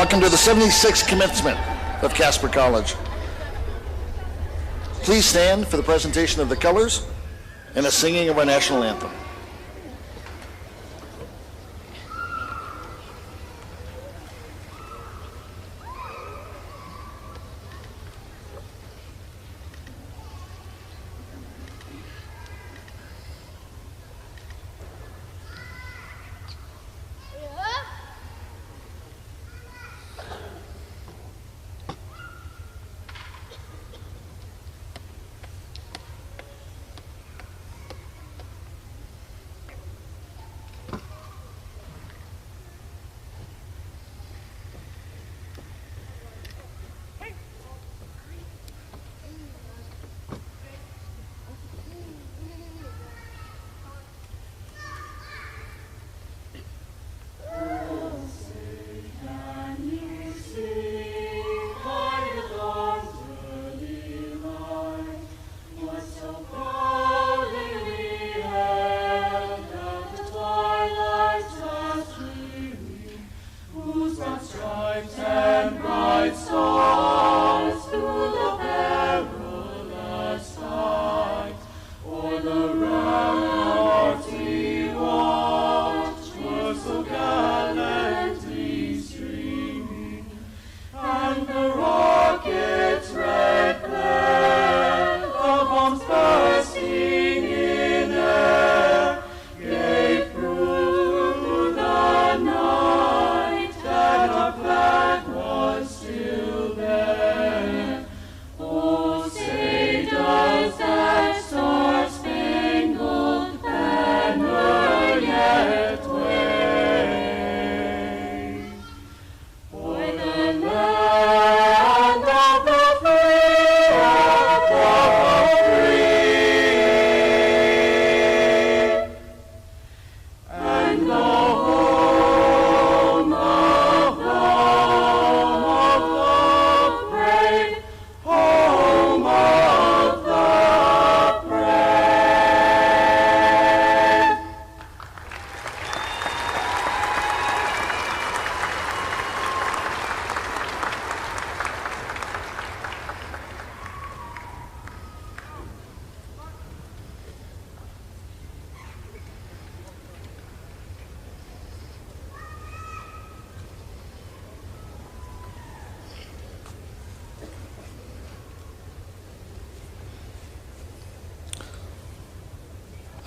Welcome to the 76th commencement of Casper College. Please stand for the presentation of the colors and the singing of our national anthem.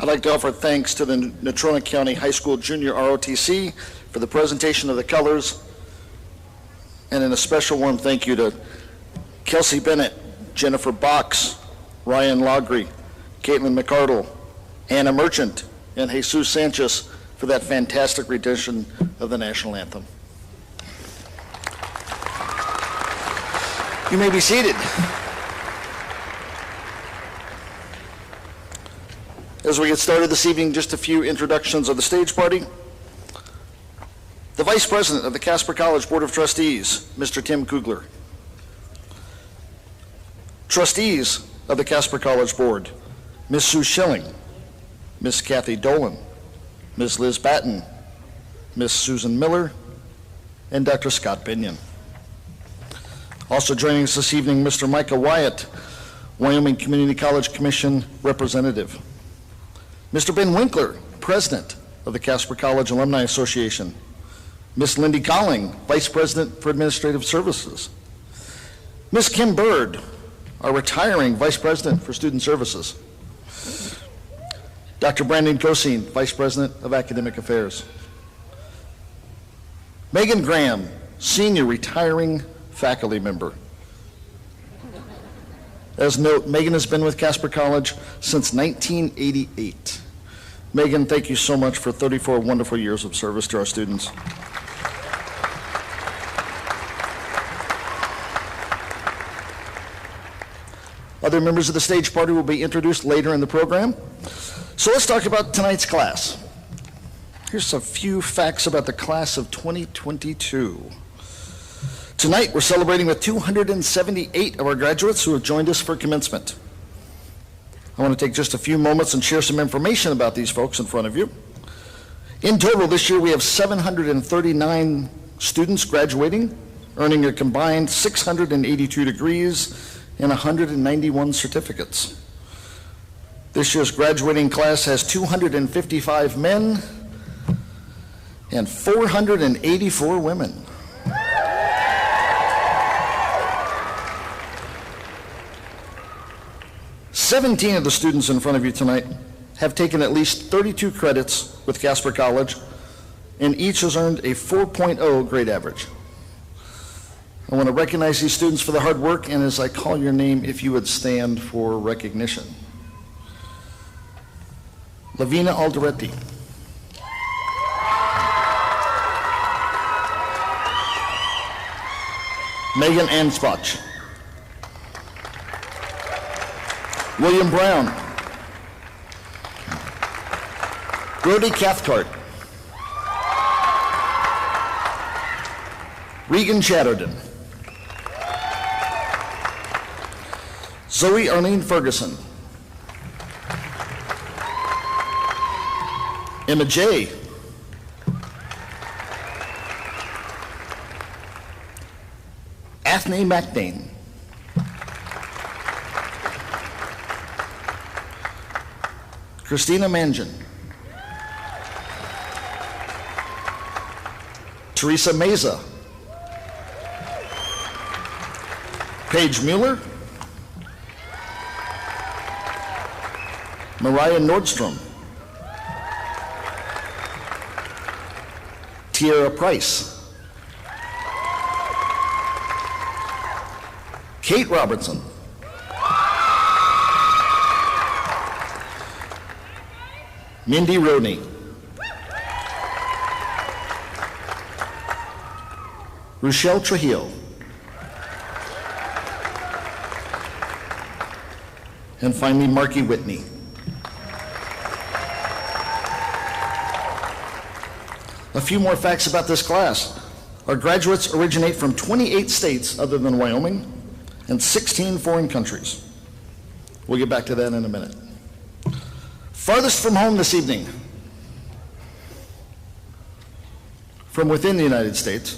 I'd like to offer thanks to the Natrona County High School Junior ROTC for the presentation of the colors, and a special warm thank you to Kelsey Bennett, Jennifer Box, Ryan Logry, Caitlin McArdle, Anna Merchant, and Jesus Sanchez for that fantastic rendition of the national anthem. You may be seated. As we get started this evening, just a few introductions of the stage party. The Vice President of the Casper College Board of Trustees, Mr. Tim Kugler. Trustees of the Casper College Board, Ms. Sue Schilling, Ms. Kathy Dolan, Ms. Liz Batten, Ms. Susan Miller, and Dr. Scott Binion. Also joining us this evening, Mr. Micah Wyatt, Wyoming Community College Commission Representative. Mr. Ben Winkler, President of the Casper College Alumni Association. Ms. Lindy Colling, Vice President for Administrative Services. Ms. Kim Bird, our retiring Vice President for Student Services. Dr. Brandon Cosine, Vice President of Academic Affairs. Megan Graham, Senior Retiring Faculty Member. As note, Megan has been with Casper College since 1988. Megan, thank you so much for 34 wonderful years of service to our students. Other members of the stage party will be introduced later in the program. So let's talk about tonight's class. Here's a few facts about the class of 2022. Tonight, we're celebrating with 278 of our graduates who have joined us for commencement. I want to take just a few moments and share some information about these folks in front of you. In total, this year, we have 739 students graduating, earning a combined 682 degrees and 191 certificates. This year's graduating class has 255 men and 484 women. "17 of the students in front of you tonight have taken at least 32 credits with Casper College, and each has earned a 4.0 grade average. I want to recognize these students for the hard work, and as I call your name, if you would stand for recognition. Lavina Alderetti. Megan Anspach. William Brown. Brody Cathcart. Regan Chatterton. Zoe Arlene Ferguson. Emma J. Athne McDane. Christina Mangan. Teresa Meza. Paige Mueller. Mariah Nordstrom. Tierra Price. Kate Robertson. Mindy Rodney. Rochelle Trujillo. And finally, Marky Whitney. A few more facts about this class. Our graduates originate from 28 states other than Wyoming and 16 foreign countries. We'll get back to that in a minute. Farthest from home this evening, from within the United States,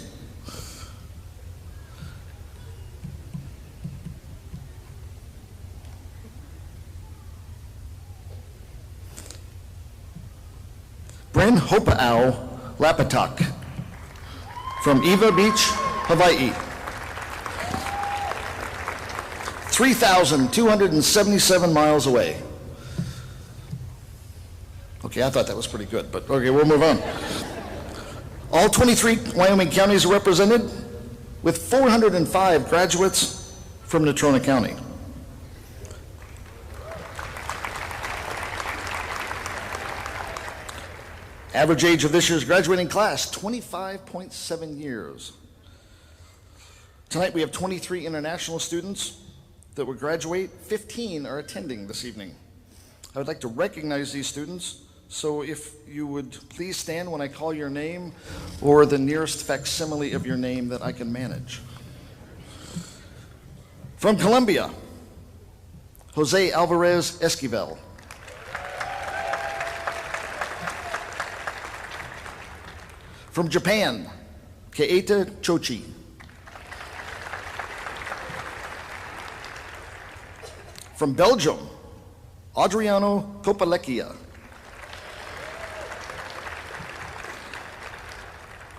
Bryn Hopa'au Lapatak from Eva Beach, Hawaii. 3,277 miles away. Okay, I thought that was pretty good, but okay, we'll move on. All 23 Wyoming counties are represented with 405 graduates from Natrona County. Average age of this year's graduating class, 25.7 years. Tonight we have 23 international students that will graduate. 15 are attending this evening. I would like to recognize these students, so if you would please stand when I call your name or the nearest facsimile of your name that I can manage. From Colombia, Jose Alvarez Esquivel. From Japan, Keita Chochi. From Belgium, Adriano Copalecchia.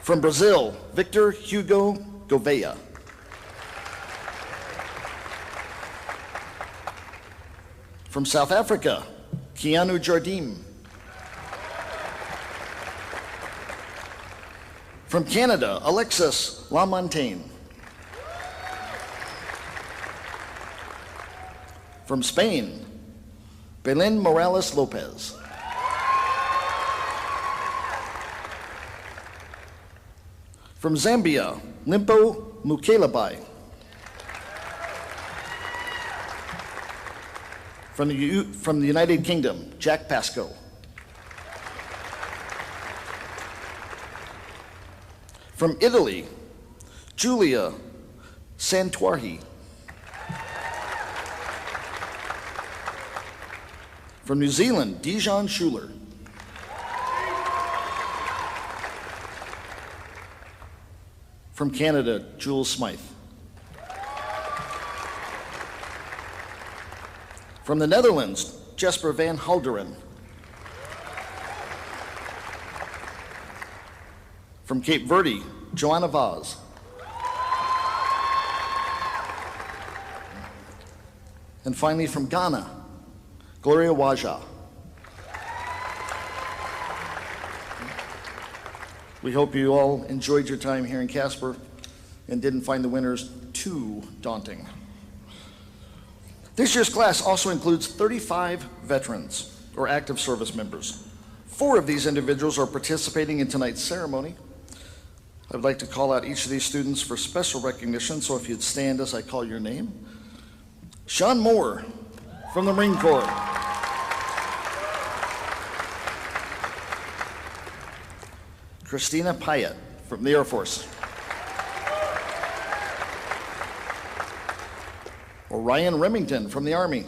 From Brazil, Victor Hugo Gouveia. From South Africa, Keanu Jardim. From Canada, Alexis Lamontagne. From Spain, Belen Morales Lopez. From Zambia, Limpo Mukelabai. From the United Kingdom, Jack Pascoe. From Italy, Giulia Santuarhi. From New Zealand, Dijon Schuler. From Canada, Jules Smythe. From the Netherlands, Jesper van Halderen. From Cape Verde, Joanna Vaz. And finally from Ghana, Gloria Waja. We hope you all enjoyed your time here in Casper and didn't find the winners too daunting. This year's class also includes 35 veterans or active service members. 4 of these individuals are participating in tonight's ceremony. I would like to call out each of these students for special recognition, so if you'd stand as I call your name. Sean Moore from the Marine Corps. Christina Pyatt from the Air Force. Orion Remington from the Army.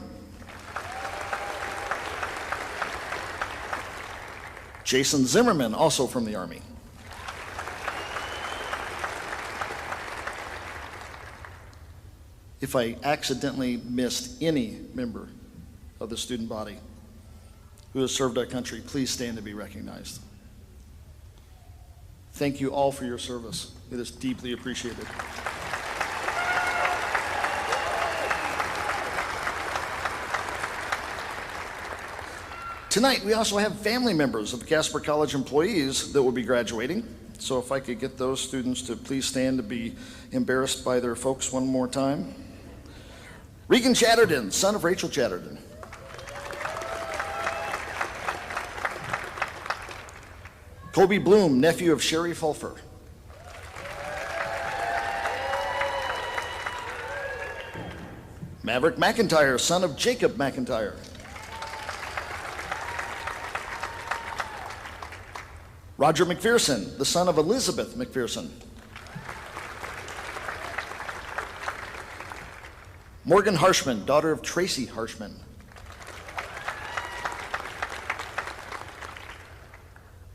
Jason Zimmerman, also from the Army. If I accidentally missed any member of the student body who has served our country, please stand to be recognized. Thank you all for your service. It is deeply appreciated. Tonight, we also have family members of Casper College employees that will be graduating. So if I could get those students to please stand to be embarrassed by their folks one more time. Regan Chatterton, son of Rachel Chatterton. Kobe Bloom, nephew of Sherry Fulfer. Maverick McIntyre, son of Jacob McIntyre. Roger McPherson, the son of Elizabeth McPherson. Morgan Harshman, daughter of Tracy Harshman.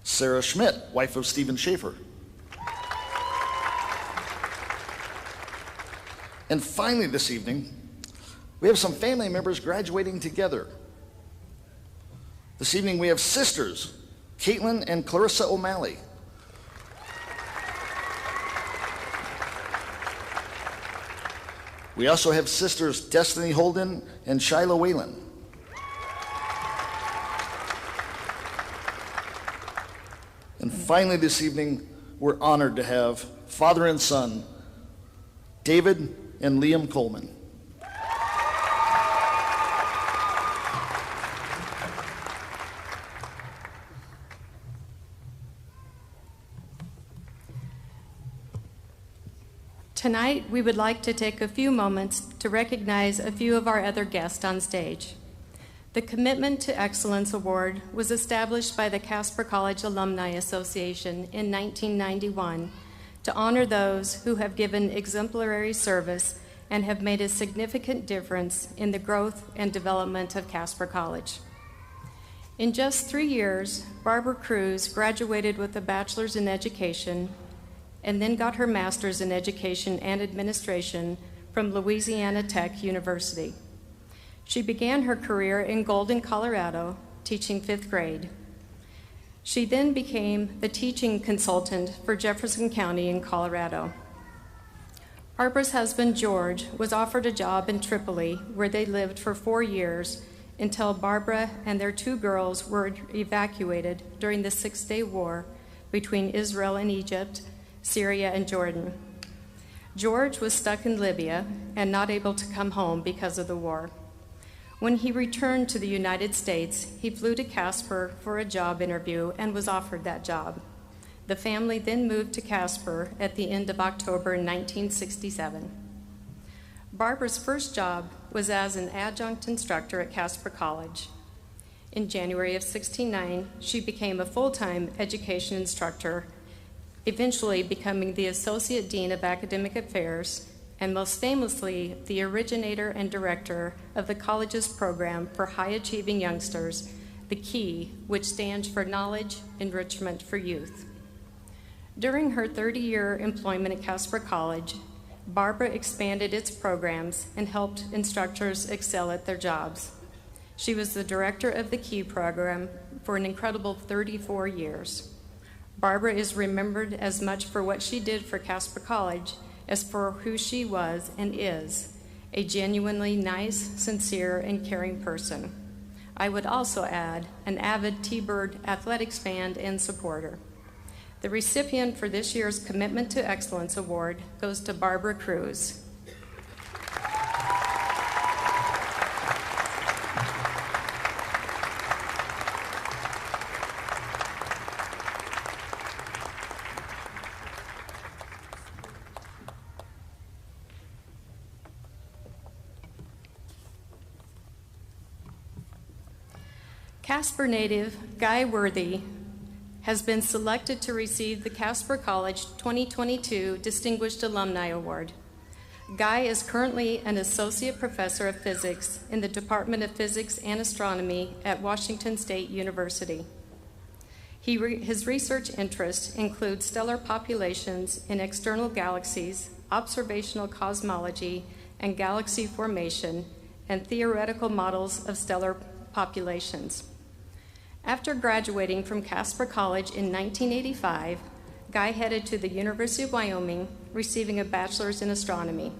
Sarah Schmidt, wife of Stephen Schaefer. And finally this evening, we have some family members graduating together. This evening we have sisters, Caitlin and Clarissa O'Malley. We also have sisters Destiny Holden and Shiloh Whalen. And finally this evening, we're honored to have father and son, David and Liam Coleman. Tonight, we would like to take a few moments to recognize a few of our other guests on stage. The Commitment to Excellence Award was established by the Casper College Alumni Association in 1991 to honor those who have given exemplary service and have made a significant difference in the growth and development of Casper College. In just 3 years, Barbara Cruz graduated with a bachelor's in education and then got her master's in education and administration from Louisiana Tech University. She began her career in Golden, Colorado, teaching 5th grade. She then became the teaching consultant for Jefferson County in Colorado. Barbara's husband, George, was offered a job in Tripoli, where they lived for 4 years until Barbara and their 2 girls were evacuated during the 6-day war between Israel and Egypt, Syria and Jordan. George was stuck in Libya and not able to come home because of the war. When he returned to the United States, he flew to Casper for a job interview and was offered that job. The family then moved to Casper at the end of October 1967. Barbara's first job was as an adjunct instructor at Casper College. In January of '69, she became a full-time education instructor, eventually becoming the Associate Dean of Academic Affairs and most famously the originator and director of the college's program for high-achieving youngsters, the KEY, which stands for Knowledge Enrichment for Youth. During her 30-year employment at Casper College, Barbara expanded its programs and helped instructors excel at their jobs. She was the director of the Key program for an incredible 34 years. Barbara is remembered as much for what she did for Casper College as for who she was and is, a genuinely nice, sincere, and caring person. I would also add an avid T-Bird athletics fan and supporter. The recipient for this year's Commitment to Excellence Award goes to Barbara Cruz. Casper native Guy Worthy has been selected to receive the Casper College 2022 Distinguished Alumni Award. Guy is currently an associate professor of physics in the Department of Physics and Astronomy at Washington State University. His research interests include stellar populations in external galaxies, observational cosmology and galaxy formation, and theoretical models of stellar populations. After graduating from Casper College in 1985, Guy headed to the University of Wyoming, receiving a bachelor's in astronomy.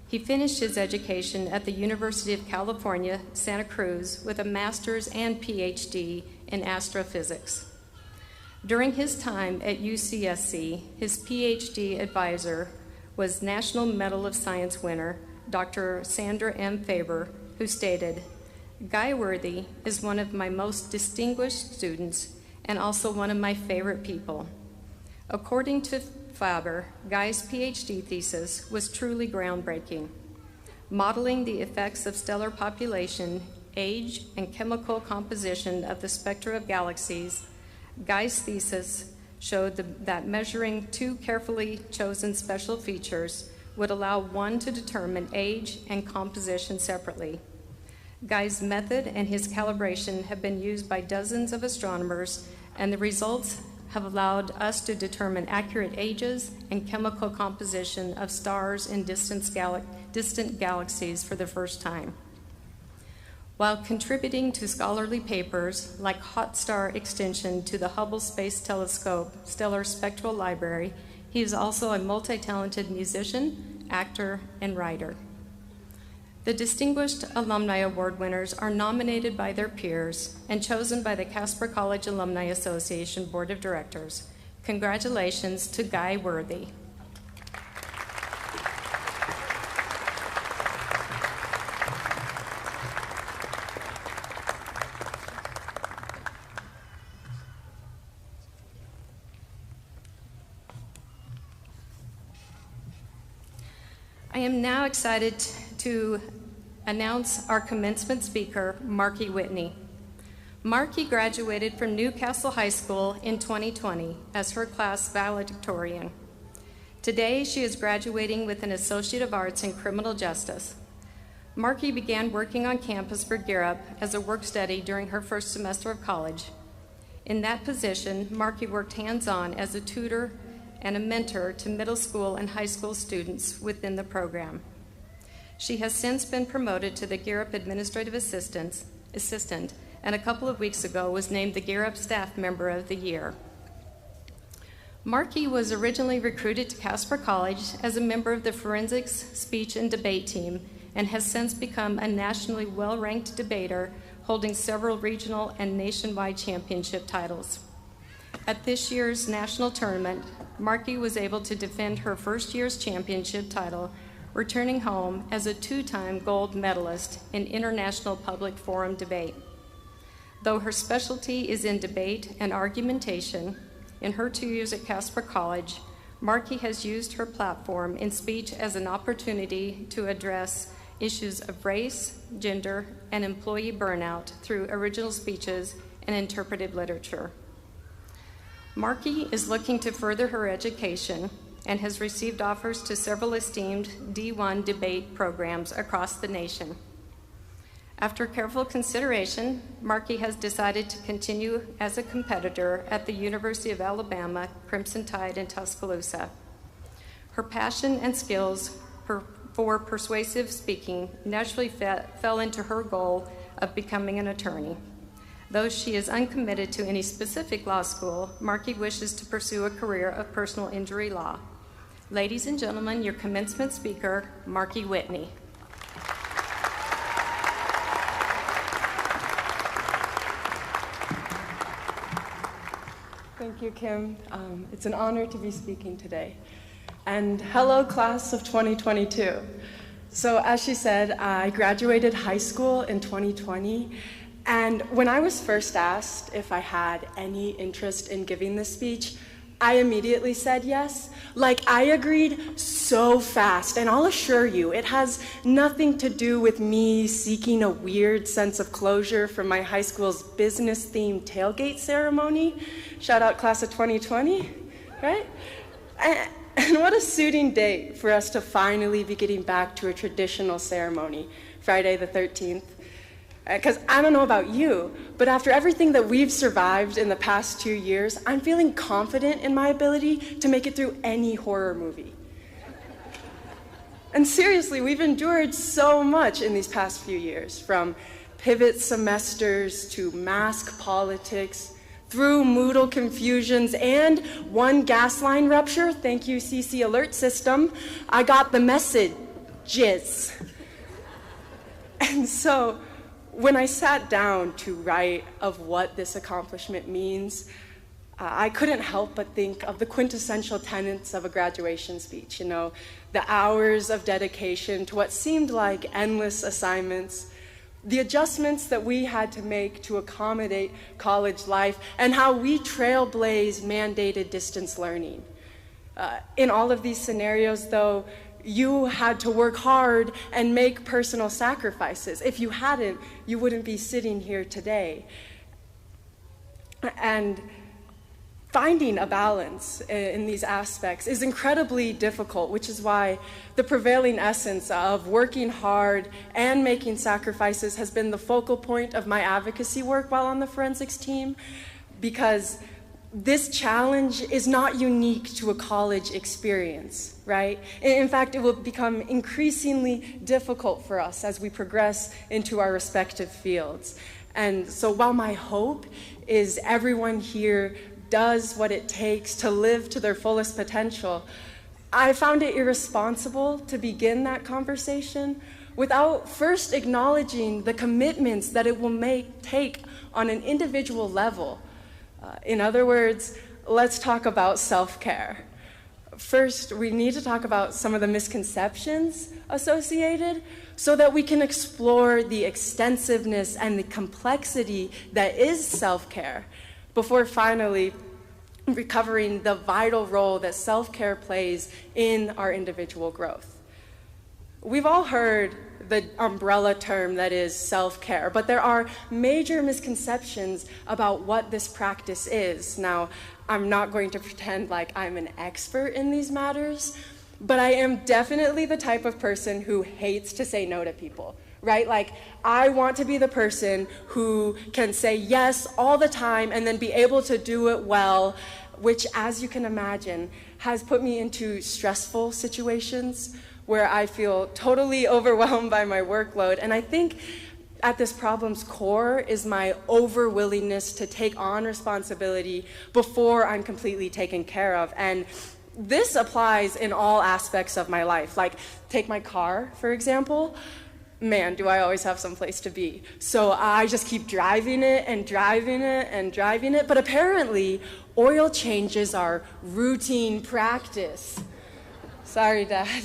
He finished his education at the University of California, Santa Cruz, with a master's and PhD in astrophysics. During his time at UCSC, his PhD advisor was National Medal of Science winner, Dr. Sandra M. Faber, who stated, "Guy Worthy is one of my most distinguished students and also one of my favorite people." According to Faber, Guy's PhD thesis was truly groundbreaking. Modeling the effects of stellar population, age, and chemical composition of the spectra of galaxies, Guy's thesis showed that measuring two carefully chosen special features would allow one to determine age and composition separately. Guy's method and his calibration have been used by dozens of astronomers, and the results have allowed us to determine accurate ages and chemical composition of stars in distant galaxies for the first time. While contributing to scholarly papers like hot star extension to the Hubble Space Telescope Stellar Spectral Library, he is also a multi-talented musician, actor, and writer. The Distinguished Alumni Award winners are nominated by their peers and chosen by the Casper College Alumni Association Board of Directors. Congratulations to Guy Worthy. I am now excited to announce our commencement speaker, Marky Whitney. Marky graduated from Newcastle High School in 2020 as her class valedictorian. Today, she is graduating with an Associate of Arts in Criminal Justice. Marky began working on campus for Gear Up as a work-study during her first semester of college. In that position, Marky worked hands-on as a tutor and a mentor to middle school and high school students within the program. She has since been promoted to the Gear Up Administrative Assistant, and a couple of weeks ago was named the Gear Up Staff Member of the Year. Marky was originally recruited to Casper College as a member of the Forensics, Speech, and Debate team, and has since become a nationally well-ranked debater, holding several regional and nationwide championship titles. At this year's national tournament, Marky was able to defend her first year's championship title, returning home as a two-time gold medalist in international public forum debate. Though her specialty is in debate and argumentation, in her 2 years at Casper College, Marky has used her platform in speech as an opportunity to address issues of race, gender, and employee burnout through original speeches and interpretive literature. Marky is looking to further her education and has received offers to several esteemed D1 debate programs across the nation. After careful consideration, Markey has decided to continue as a competitor at the University of Alabama Crimson Tide in Tuscaloosa. Her passion and skills for persuasive speaking naturally fell into her goal of becoming an attorney. Though she is uncommitted to any specific law school, Markey wishes to pursue a career of personal injury law. Ladies and gentlemen, your commencement speaker, Markey Whitney. Thank you, Kim. It's an honor to be speaking today. And hello, class of 2022. So as she said, I graduated high school in 2020. And when I was first asked if I had any interest in giving this speech, I immediately said yes. Like, I agreed so fast, and I'll assure you, it has nothing to do with me seeking a weird sense of closure from my high school's business-themed tailgate ceremony. Shout out class of 2020, right? And what a suiting date for us to finally be getting back to a traditional ceremony, Friday the 13th. Because I don't know about you, but after everything that we've survived in the past 2 years, I'm feeling confident in my ability to make it through any horror movie. And seriously, we've endured so much in these past few years, from pivot semesters to mask politics, through Moodle confusions and one gas line rupture. Thank you, CC Alert System. I got the message, jizz. And so, when I sat down to write of what this accomplishment means, I couldn't help but think of the quintessential tenets of a graduation speech, you know, the hours of dedication to what seemed like endless assignments, the adjustments that we had to make to accommodate college life, and how we trailblazed mandated distance learning. In all of these scenarios, though, you had to work hard and make personal sacrifices. If you hadn't, you wouldn't be sitting here today. And finding a balance in these aspects is incredibly difficult, which is why the prevailing essence of working hard and making sacrifices has been the focal point of my advocacy work while on the forensics team, because this challenge is not unique to a college experience, right? In fact, it will become increasingly difficult for us as we progress into our respective fields. And so while my hope is everyone here does what it takes to live to their fullest potential, I found it irresponsible to begin that conversation without first acknowledging the commitments that it will take on an individual level. In other words, let's talk about self-care. First, we need to talk about some of the misconceptions associated so that we can explore the extensiveness and the complexity that is self-care before finally recovering the vital role that self-care plays in our individual growth. We've all heard the umbrella term that is self-care, but there are major misconceptions about what this practice is. Now, I'm not going to pretend like I'm an expert in these matters, but I am definitely the type of person who hates to say no to people, right? Like, I want to be the person who can say yes all the time and then be able to do it well, which, as you can imagine, has put me into stressful situations where I feel totally overwhelmed by my workload. And I think at this problem's core is my over-willingness to take on responsibility before I'm completely taken care of. And this applies in all aspects of my life. Like, take my car, for example. Man, do I always have some place to be. So I just keep driving it and driving it and driving it. But apparently, oil changes are routine practice. Sorry, Dad.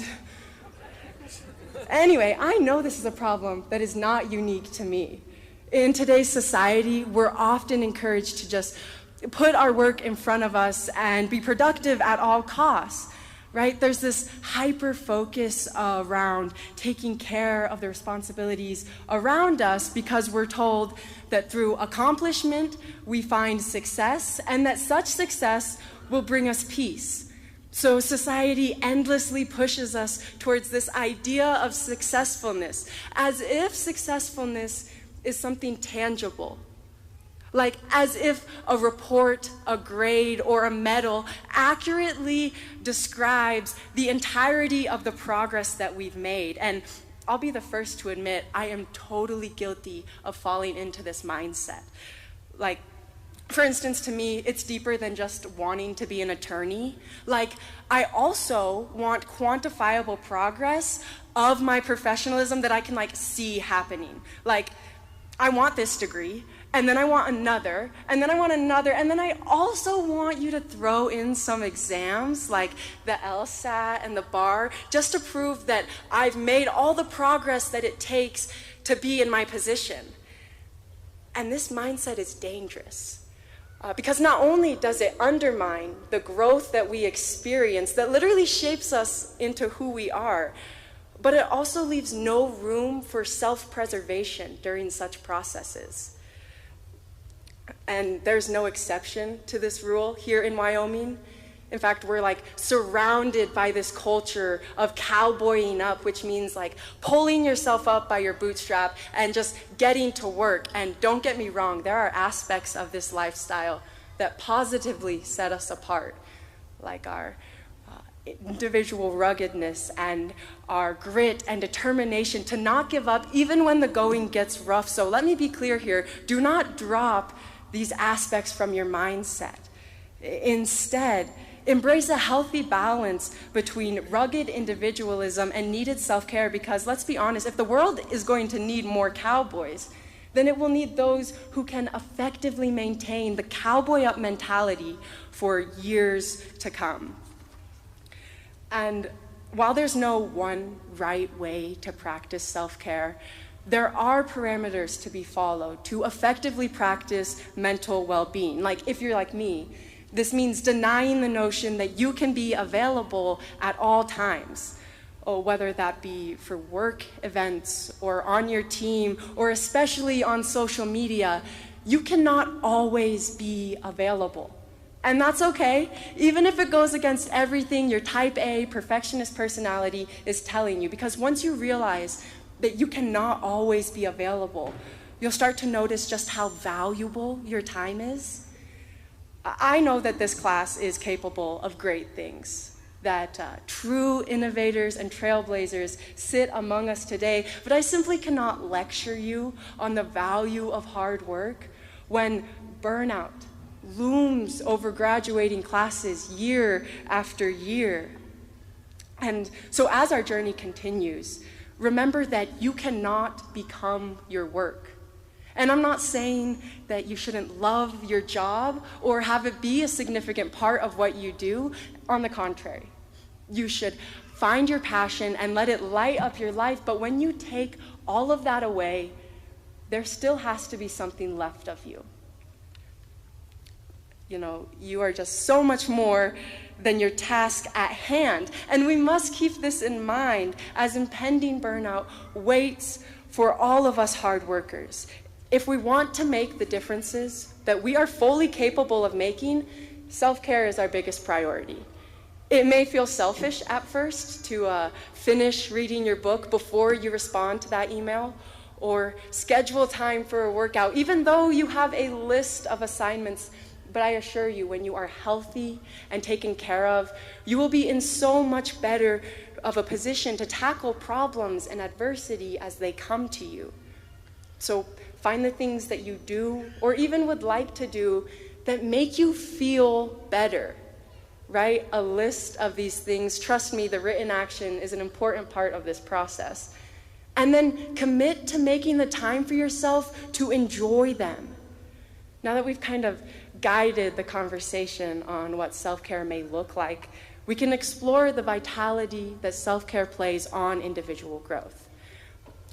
Anyway, I know this is a problem that is not unique to me. In today's society, we're often encouraged to just put our work in front of us and be productive at all costs, right? There's this hyper-focus around taking care of the responsibilities around us because we're told that through accomplishment, we find success, and that such success will bring us peace. So society endlessly pushes us towards this idea of successfulness, as if successfulness is something tangible. Like as if a report, a grade, or a medal accurately describes the entirety of the progress that we've made. And I'll be the first to admit, I am totally guilty of falling into this mindset. Like, for instance, to me, it's deeper than just wanting to be an attorney. Like, I also want quantifiable progress of my professionalism that I can see happening. Like, I want this degree, and then I want another, and then I want another, and then I also want you to throw in some exams like the LSAT and the bar, just to prove that I've made all the progress that it takes to be in my position. And this mindset is dangerous. Because not only does it undermine the growth that we experience that literally shapes us into who we are, but it also leaves no room for self-preservation during such processes. And there's no exception to this rule here in Wyoming. In fact, we're surrounded by this culture of cowboying up, which means pulling yourself up by your bootstrap and just getting to work. And don't get me wrong, there are aspects of this lifestyle that positively set us apart, like our individual ruggedness and our grit and determination to not give up even when the going gets rough. So let me be clear here, do not drop these aspects from your mindset. Instead, embrace a healthy balance between rugged individualism and needed self-care, because let's be honest, if the world is going to need more cowboys, then it will need those who can effectively maintain the cowboy up mentality for years to come. And while there's no one right way to practice self-care, there are parameters to be followed to effectively practice mental well-being. Like if you're like me, this means denying the notion that you can be available at all times, whether that be for work events or on your team or especially on social media. You cannot always be available. And that's okay, even if it goes against everything your type A perfectionist personality is telling you, because once you realize that you cannot always be available, you'll start to notice just how valuable your time is. I know that this class is capable of great things, that true innovators and trailblazers sit among us today, but I simply cannot lecture you on the value of hard work when burnout looms over graduating classes year after year. And so as our journey continues, remember that you cannot become your work. And I'm not saying that you shouldn't love your job or have it be a significant part of what you do. On the contrary, you should find your passion and let it light up your life. But when you take all of that away, there still has to be something left of you. You know, you are just so much more than your task at hand. And we must keep this in mind as impending burnout waits for all of us hard workers. If we want to make the differences that we are fully capable of making, self-care is our biggest priority. It may feel selfish at first to finish reading your book before you respond to that email, or schedule time for a workout, even though you have a list of assignments. But I assure you, when you are healthy and taken care of, you will be in so much better of a position to tackle problems and adversity as they come to you. So find the things that you do or even would like to do that make you feel better. Write a list of these things. Trust me, the written action is an important part of this process. And then commit to making the time for yourself to enjoy them. Now that we've kind of guided the conversation on what self-care may look like, we can explore the vitality that self-care plays on individual growth.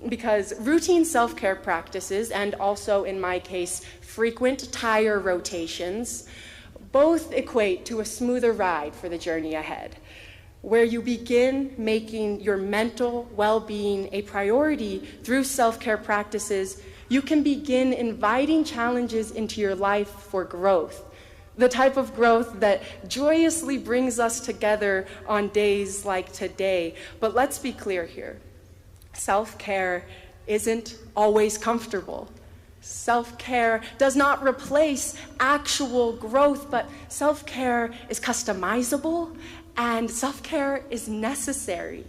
Because routine self-care practices, and also in my case, frequent tire rotations, both equate to a smoother ride for the journey ahead, where you begin making your mental well-being a priority through self-care practices. You can begin inviting challenges into your life for growth the type of growth that joyously brings us together on days like today. But let's be clear here. Self-care isn't always comfortable. Self-care does not replace actual growth, but self-care is customizable and self-care is necessary.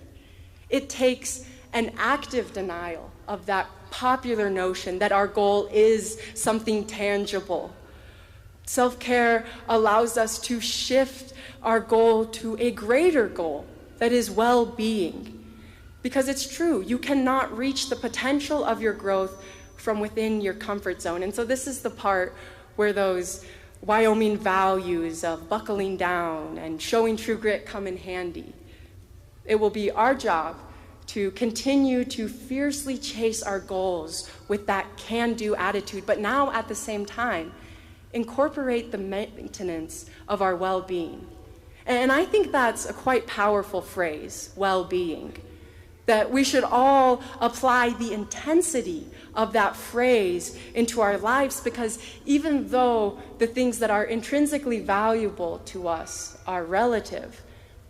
It takes an active denial of that popular notion that our goal is something tangible. Self-care allows us to shift our goal to a greater goal that is well-being. Because it's true, you cannot reach the potential of your growth from within your comfort zone. And so this is the part where those Wyoming values of buckling down and showing true grit come in handy. It will be our job to continue to fiercely chase our goals with that can-do attitude, but now at the same time, incorporate the maintenance of our well-being. And I think that's a quite powerful phrase, well-being, that we should all apply the intensity of that phrase into our lives, because even though the things that are intrinsically valuable to us are relative,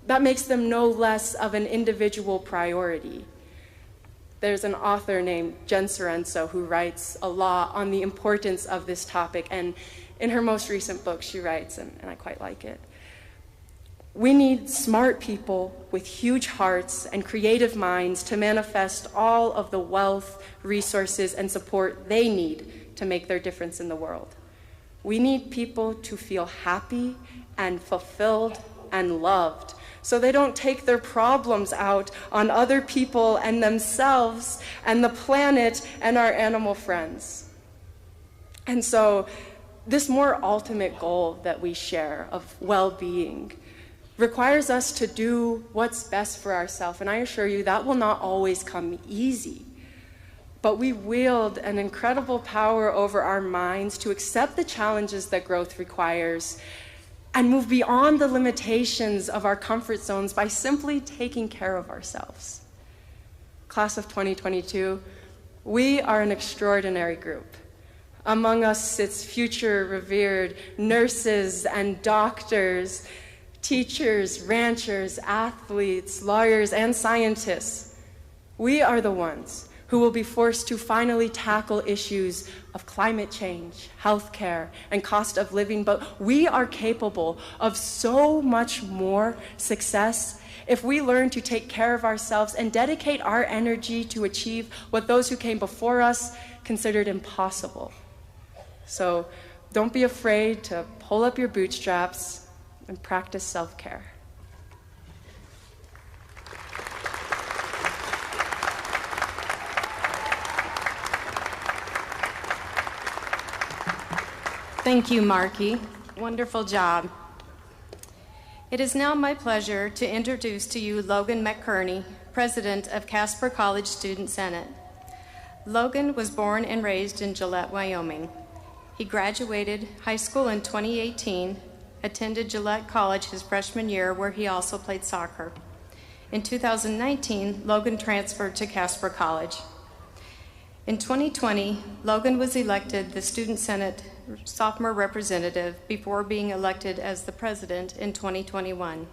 that makes them no less of an individual priority. There's an author named Jen Sorenso who writes a lot on the importance of this topic, and in her most recent book she writes, and I quite like it, we need smart people with huge hearts and creative minds to manifest all of the wealth, resources, and support they need to make their difference in the world. We need people to feel happy and fulfilled and loved, so they don't take their problems out on other people and themselves and the planet and our animal friends. And so this more ultimate goal that we share of well-being requires us to do what's best for ourselves. And I assure you that will not always come easy. But we wield an incredible power over our minds to accept the challenges that growth requires and move beyond the limitations of our comfort zones by simply taking care of ourselves. Class of 2022, we are an extraordinary group. Among us sits future revered nurses and doctors, teachers, ranchers, athletes, lawyers, and scientists. We are the ones who will be forced to finally tackle issues of climate change, healthcare, and cost of living, but we are capable of so much more success if we learn to take care of ourselves and dedicate our energy to achieve what those who came before us considered impossible. So don't be afraid to pull up your bootstraps and practice self-care. Thank you, Marky. Wonderful job. It is now my pleasure to introduce to you Logan McKerney, President of Casper College Student Senate. Logan was born and raised in Gillette, Wyoming. He graduated high school in 2018, attended Gillette College his freshman year, where he also played soccer. In 2019, Logan transferred to Casper College. In 2020, Logan was elected the Student Senate sophomore representative before being elected as the president in 2021.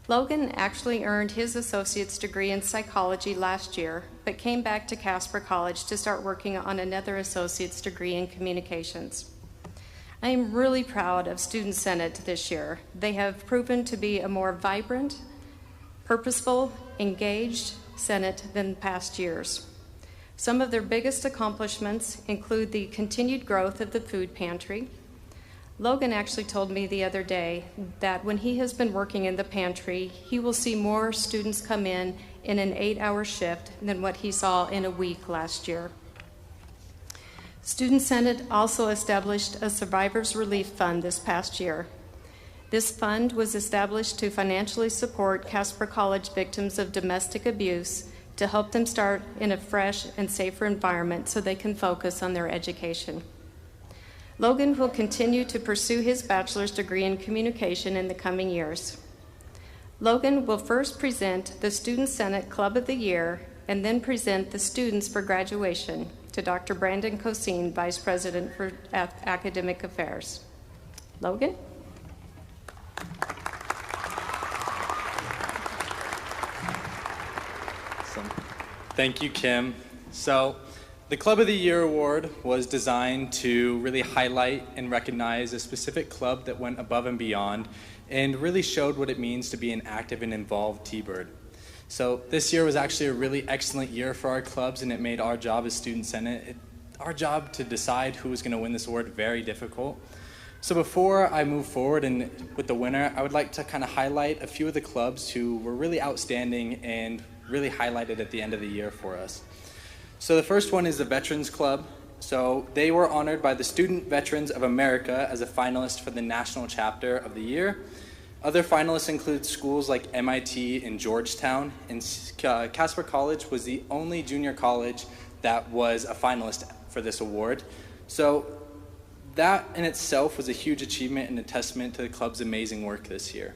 Logan actually earned his associate's degree in psychology last year, but came back to Casper College to start working on another associate's degree in communications. I am really proud of Student Senate this year. They have proven to be a more vibrant, purposeful, engaged Senate than past years. Some of their biggest accomplishments include the continued growth of the food pantry. Logan actually told me the other day that when he has been working in the pantry, he will see more students come in an 8-hour shift than what he saw in a week last year. Student Senate also established a Survivors Relief Fund this past year. This fund was established to financially support Casper College victims of domestic abuse to help them start in a fresh and safer environment so they can focus on their education. Logan will continue to pursue his bachelor's degree in communication in the coming years. Logan will first present the Student Senate Club of the Year and then present the students for graduation to Dr. Brandon Cosine, Vice President for Academic Affairs. Logan? Awesome. Thank you, Kim. So, the Club of the Year award was designed to really highlight and recognize a specific club that went above and beyond and really showed what it means to be an active and involved T-Bird. So this year was actually a really excellent year for our clubs, and it made our job as Student Senate, our job to decide who was going to win this award, very difficult. So before I move forward and with the winner, I would like to kind of highlight a few of the clubs who were really outstanding and really highlighted at the end of the year for us. So the first one is the Veterans Club. So they were honored by the Student Veterans of America as a finalist for the National Chapter of the Year. Other finalists include schools like MIT and Georgetown, and Casper College was the only junior college that was a finalist for this award. So that in itself was a huge achievement and a testament to the club's amazing work this year.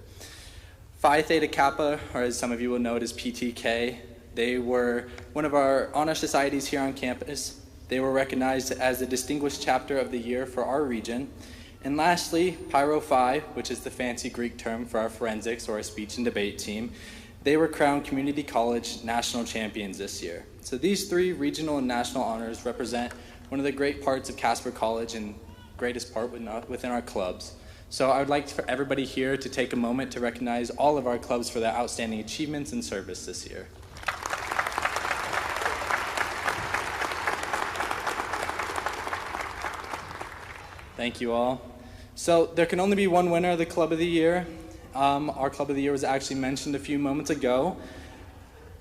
Phi Theta Kappa, or as some of you will know it as PTK, they were one of our honor societies here on campus. They were recognized as the Distinguished Chapter of the Year for our region. And lastly, Pyro Phi, which is the fancy Greek term for our forensics or our speech and debate team, they were crowned Community College National Champions this year. So these three regional and national honors represent one of the great parts of Casper College and greatest part within our clubs. So I would like for everybody here to take a moment to recognize all of our clubs for their outstanding achievements and service this year. Thank you all. So there can only be one winner of the Club of the Year. Our Club of the Year was actually mentioned a few moments ago.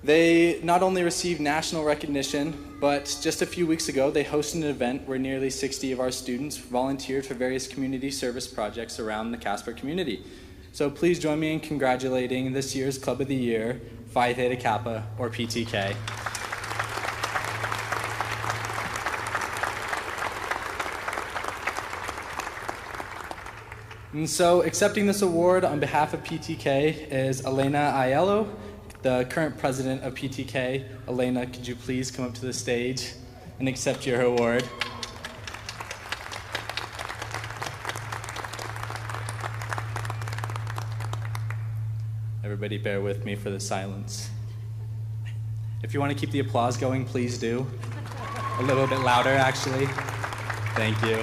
They not only received national recognition, but just a few weeks ago, they hosted an event where nearly 60 of our students volunteered for various community service projects around the Casper community. So please join me in congratulating this year's Club of the Year, Phi Theta Kappa, or PTK. And so accepting this award on behalf of PTK is Elena Aiello, the current president of PTK. Elena, could you please come up to the stage and accept your award? Everybody bear with me for the silence. If you want to keep the applause going, please do. A little bit louder, actually. Thank you.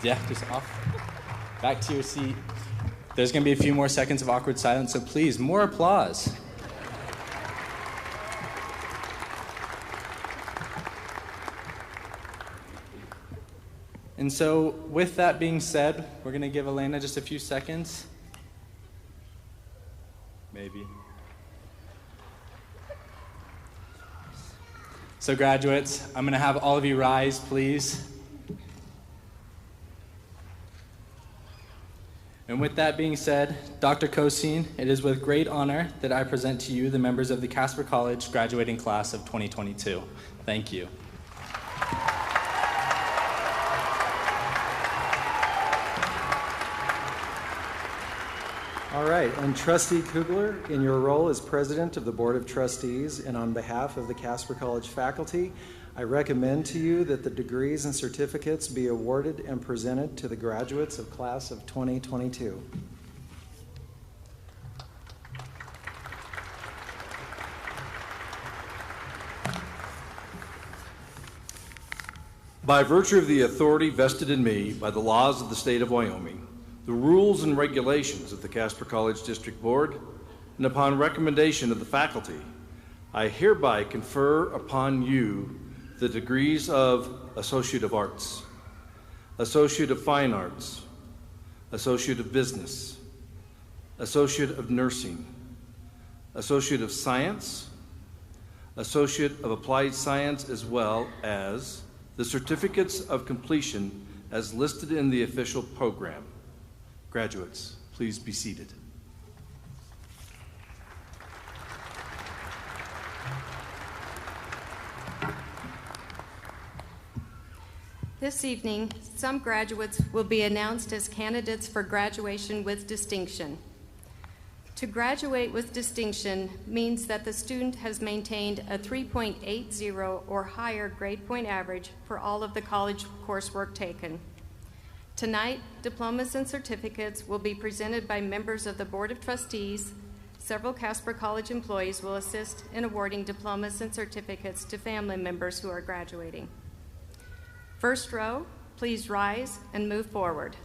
Yeah, just off. Back to your seat. There's going to be a few more seconds of awkward silence, so please, more applause. And so, with that being said, we're going to give Elena just a few seconds. Maybe. So, graduates, I'm going to have all of you rise, please. And with that being said, Dr. Kosine, it is with great honor that I present to you the members of the Casper College graduating class of 2022. Thank you. All right, and Trustee Kugler, in your role as President of the Board of Trustees and on behalf of the Casper College faculty, I recommend to you that the degrees and certificates be awarded and presented to the graduates of class of 2022. By virtue of the authority vested in me by the laws of the state of Wyoming, the rules and regulations of the Casper College District Board, and upon recommendation of the faculty, I hereby confer upon you the degrees of Associate of Arts, Associate of Fine Arts, Associate of Business, Associate of Nursing, Associate of Science, Associate of Applied Science, as well as the certificates of completion as listed in the official program. Graduates, please be seated. This evening, some graduates will be announced as candidates for graduation with distinction. To graduate with distinction means that the student has maintained a 3.80 or higher grade point average for all of the college coursework taken. Tonight, diplomas and certificates will be presented by members of the Board of Trustees. Several Casper College employees will assist in awarding diplomas and certificates to family members who are graduating. First row, please rise and move forward.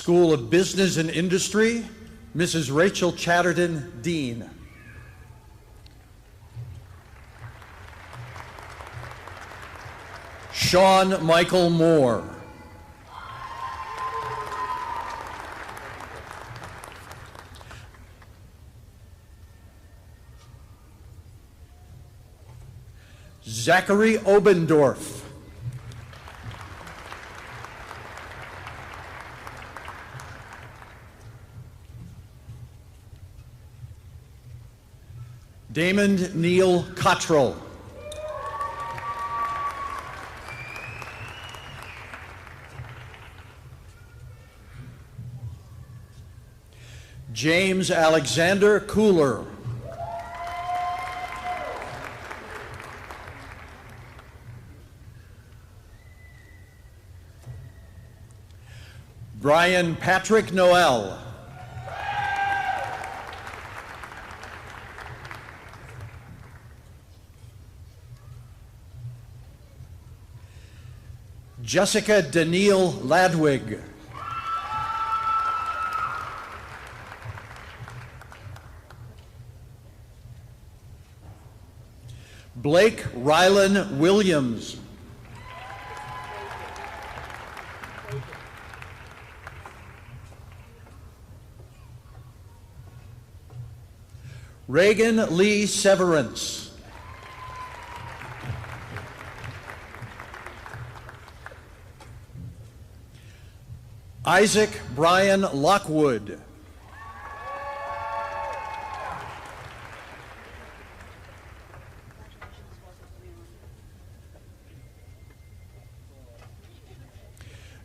School of Business and Industry, Mrs. Rachel Chatterton, Dean. Sean Michael Moore. Zachary Obendorf. Damon Neil Cottrell. James Alexander Cooler. Brian Patrick Noel. Jessica Danielle Ladwig. Blake Rylan Williams. Reagan Lee Severance. Isaac Brian Lockwood.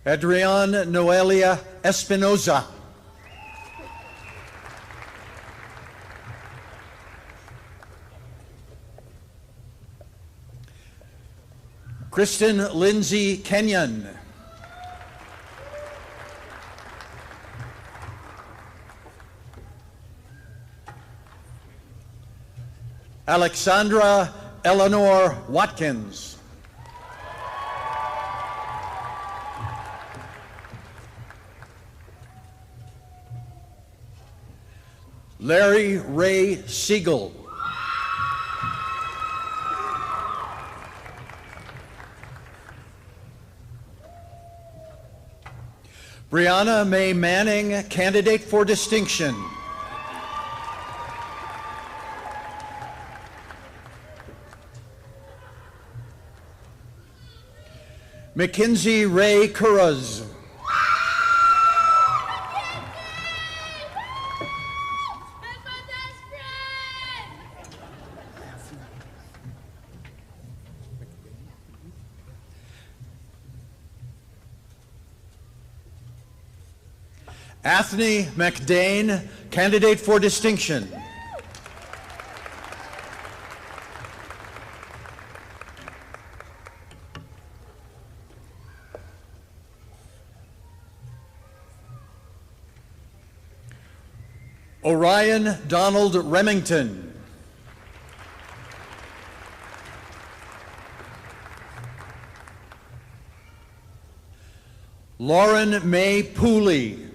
Adrian Noelia Espinoza. Kristen Lindsay Kenyon. Alexandra Eleanor Watkins. Larry Ray Siegel. Brianna Mae Manning, candidate for distinction. Mackenzie Ray Curraz. Anthony McDane, candidate for distinction. Orion Donald Remington. Lauren May Pooley.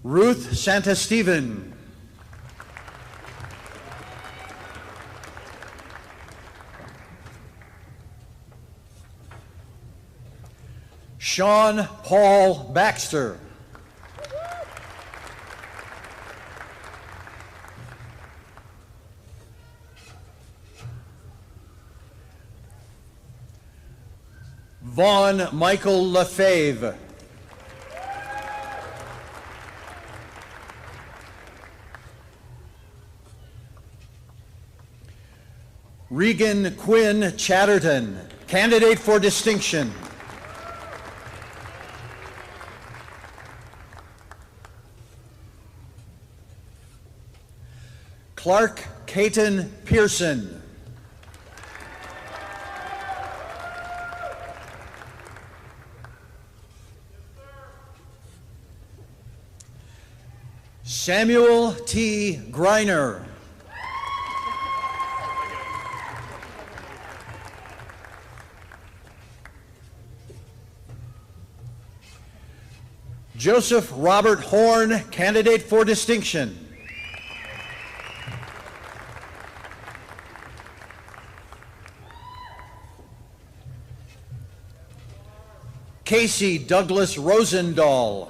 Ruth Santasteven. Sean Paul Baxter. Vaughn Michael Lefebvre. Regan Quinn Chatterton, candidate for distinction. Clark Caton Pearson. Samuel T. Greiner. Joseph Robert Horn, candidate for distinction. Casey Douglas Rosendahl.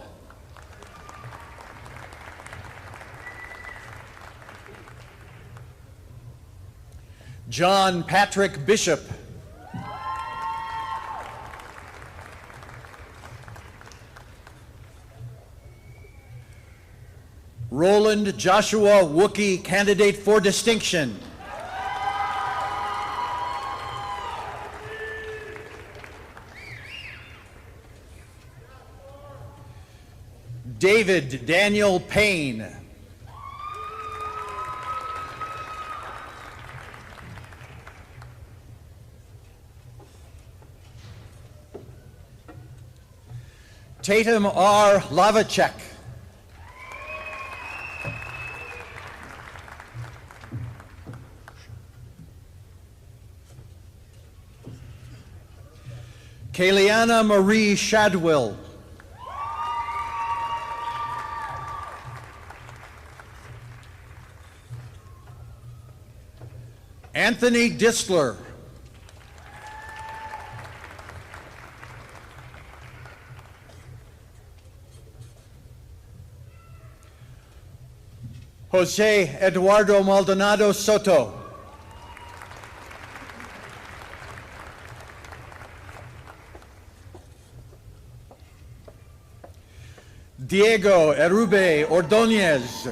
John Patrick Bishop. Roland Joshua Wookie, candidate for distinction. David Daniel Payne. Tatum R. Lavacek. Kayliana Marie Shadwell. Anthony Disler. Jose Eduardo Maldonado Soto. Diego Erube Ordonez.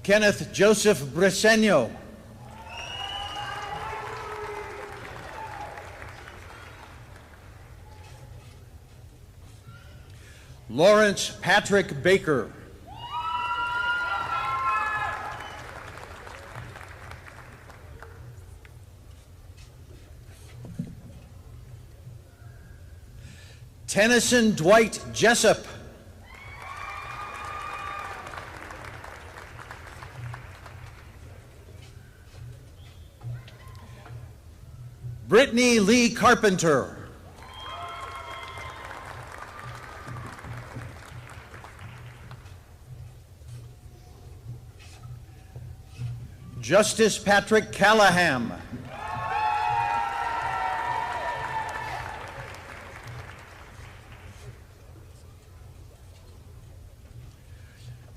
Kenneth Joseph Breseño. Lawrence Patrick Baker. Tennyson Dwight Jessup. Brittany Lee Carpenter. Justice Patrick Callahan.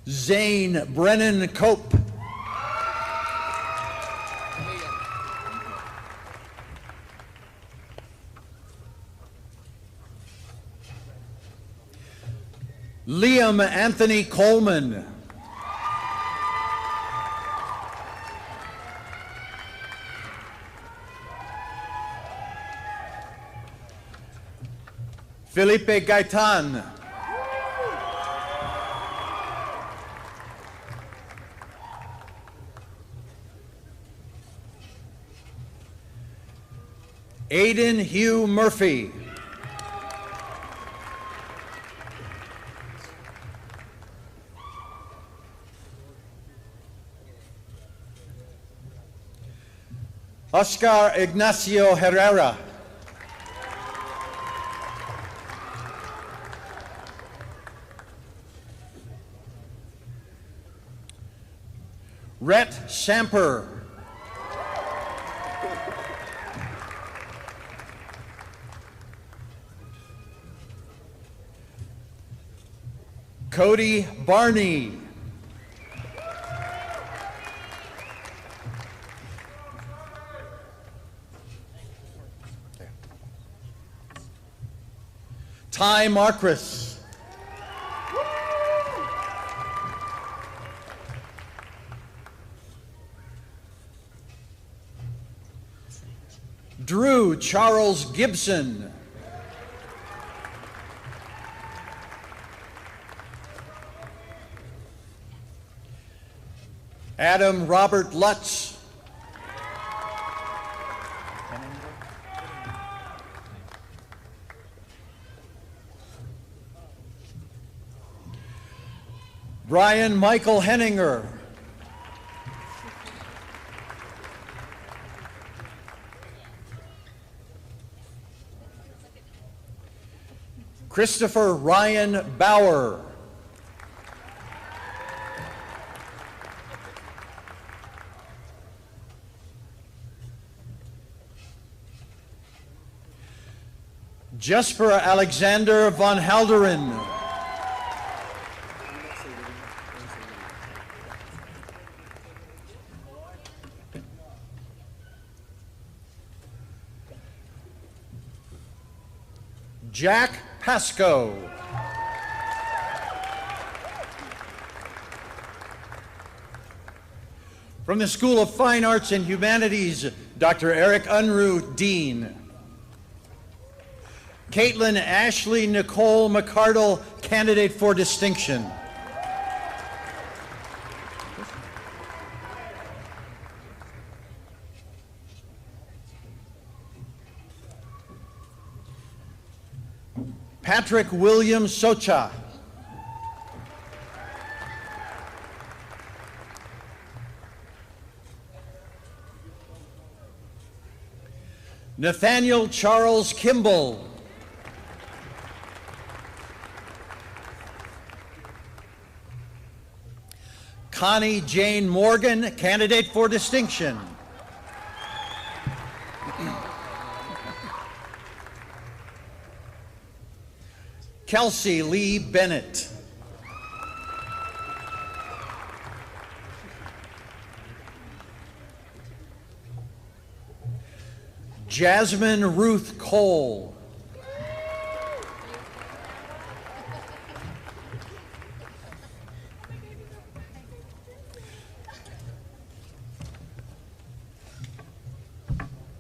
Zane Brennan Cope. Liam Anthony Coleman. Felipe Gaitan. Aiden Hugh Murphy. Oscar Ignacio Herrera. Rhett Samper. Cody Barney. Ty Marquis. Drew Charles Gibson. Adam Robert Lutz. Brian Michael Henninger. Christopher Ryan Bauer. Jesper Alexander von Halderen. Jack Pasco. From the School of Fine Arts and Humanities, Dr. Eric Unruh, Dean. Caitlin Ashley Nicole McCardle, candidate for distinction. Patrick William Socha. Nathaniel Charles Kimball. Connie Jane Morgan, candidate for distinction. Kelsey Lee Bennett. Jasmine Ruth Cole.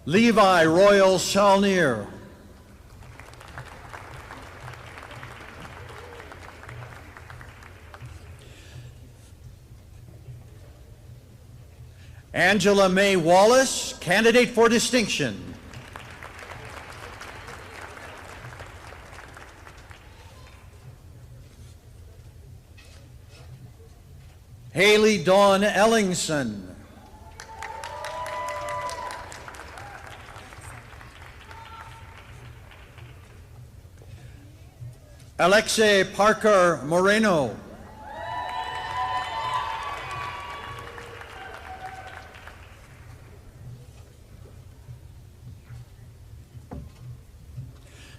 Levi Royal Saulnier. Angela Mae Wallace, candidate for distinction. Haley Dawn Ellingson. Alexei Parker Moreno.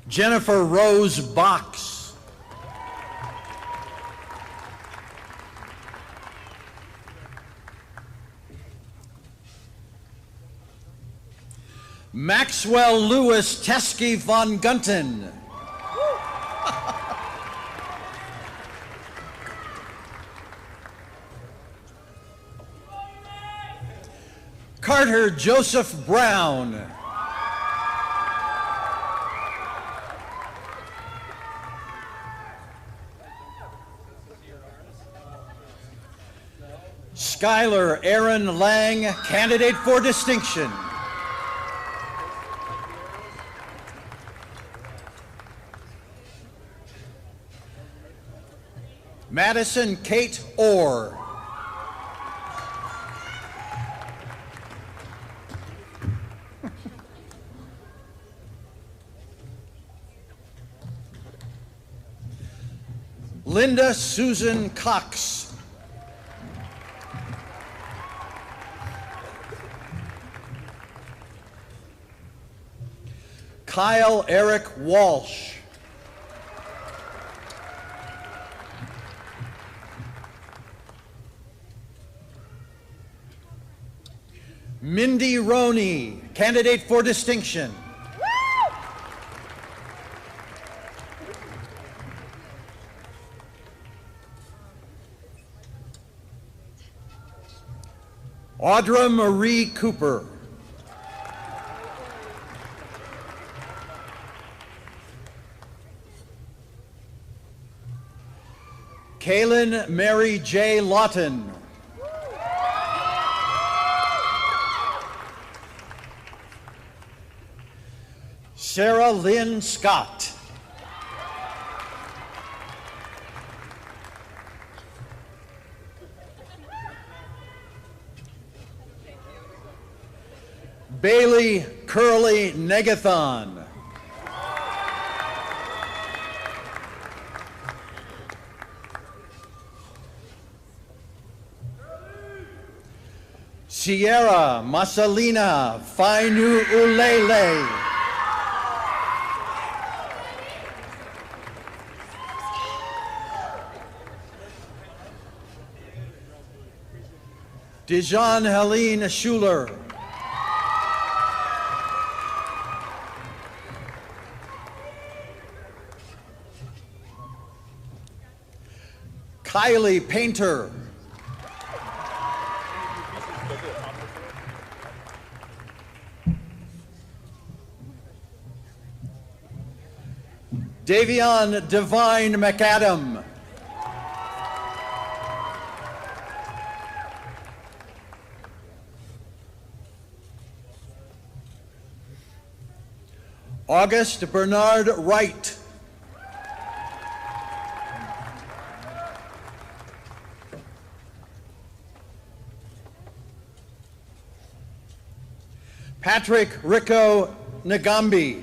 Jennifer Rose Box. Maxwell Lewis Teskey von Gunten. Carter Joseph Brown. Skylar Aaron Lang, candidate for distinction. Madison Kate Orr. Linda Susan Cox. Kyle Eric Walsh. Mindy Roney, candidate for distinction. Audra Marie Cooper. Kaylin Mary J. Lawton. Sarah Lynn Scott. Bailey Curley Negathon. Sierra Masalina Fainu Ulele. Dijon Helene Schuler. Kylie Painter. Davion Divine McAdam. August Bernard Wright. Patrick Rico Nagambi.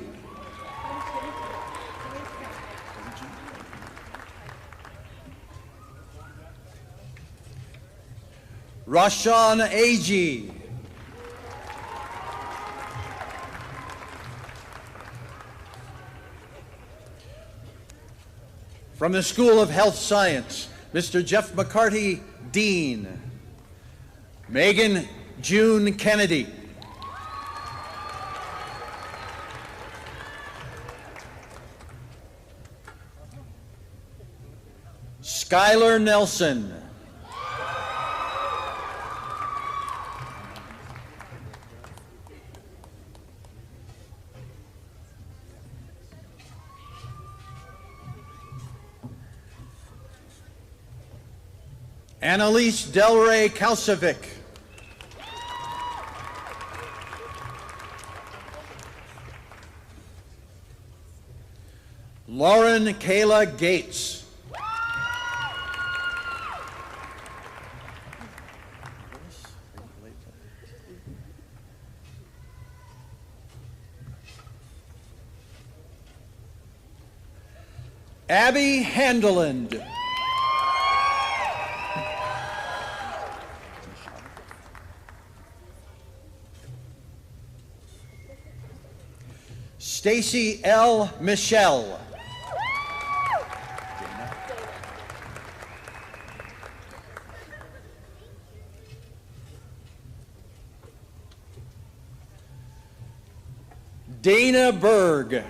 Rashawn Agee. From the School of Health Science, Mr. Jeff McCarty, Dean. Megan June Kennedy. Skylar Nelson. Annalise Delray Kalsovic. Lauren Kayla Gates. Abby Handeland. Stacy L. Michelle. Dana Berg.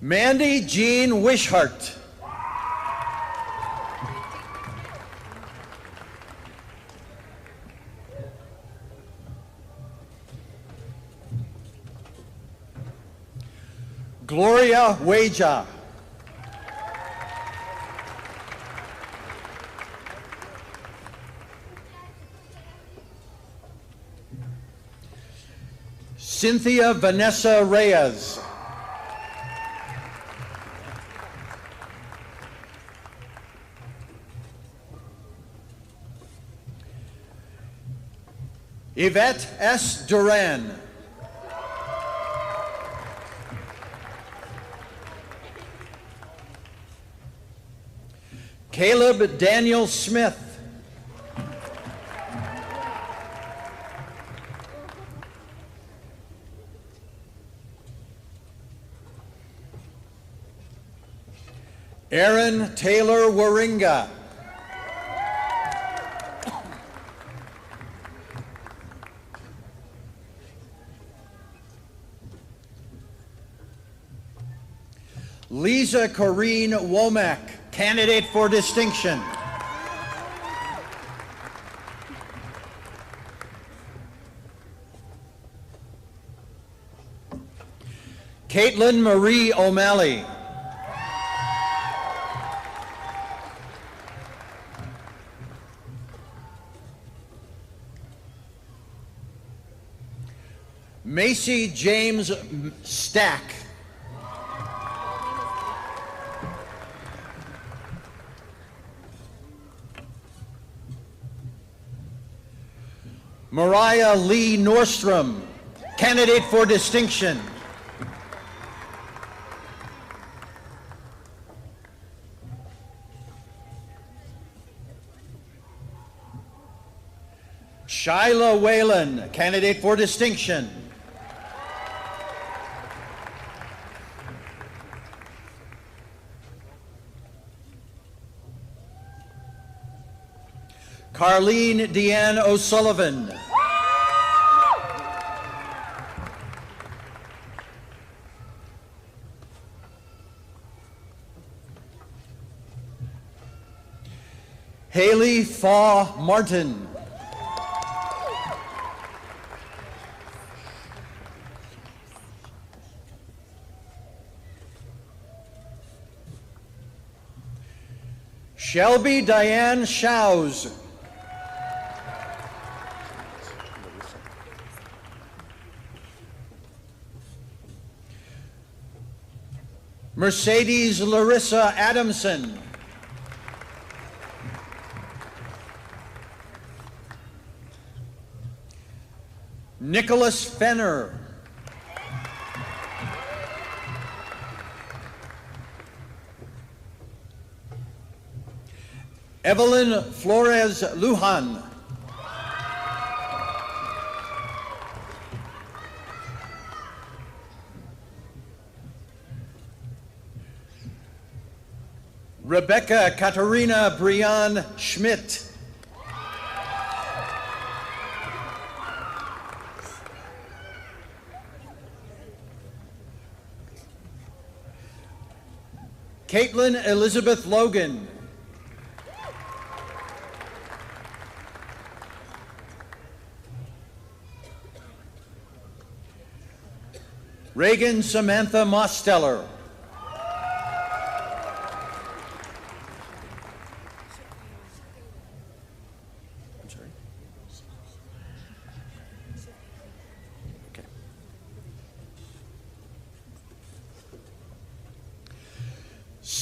Mandy Jean Wishart. Gloria Weja. Cynthia Vanessa Reyes. Yvette S. Duran. Caleb Daniel Smith. Aaron Taylor Waringa. Lisa Corrine Womack, candidate for distinction. Caitlin Marie O'Malley. Macy James Stack. Mariah Lee Nordstrom, candidate for distinction. Shyla Whalen, candidate for distinction. Carlene Deanne O'Sullivan. Haley Faw Martin. Shelby Diane Shows. Mercedes Larissa Adamson. Nicholas Fenner. Evelyn Flores Lujan. Rebecca Katarina Brian Schmidt. Caitlin Elizabeth Logan. Reagan Samantha Mosteller.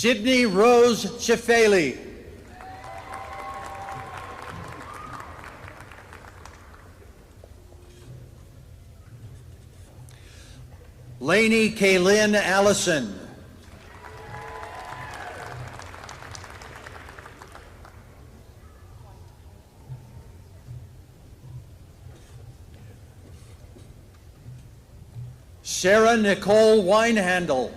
Sydney Rose Chifeli. Lainey Kaylin Allison. Sarah Nicole Winehandle.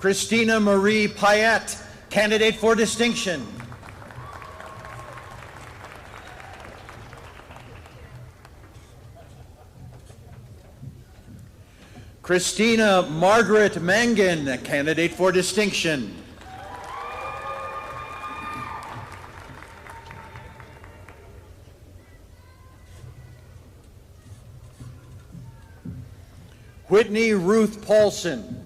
Christina Marie Payette, candidate for distinction. Christina Margaret Mangan, candidate for distinction. Whitney Ruth Paulson.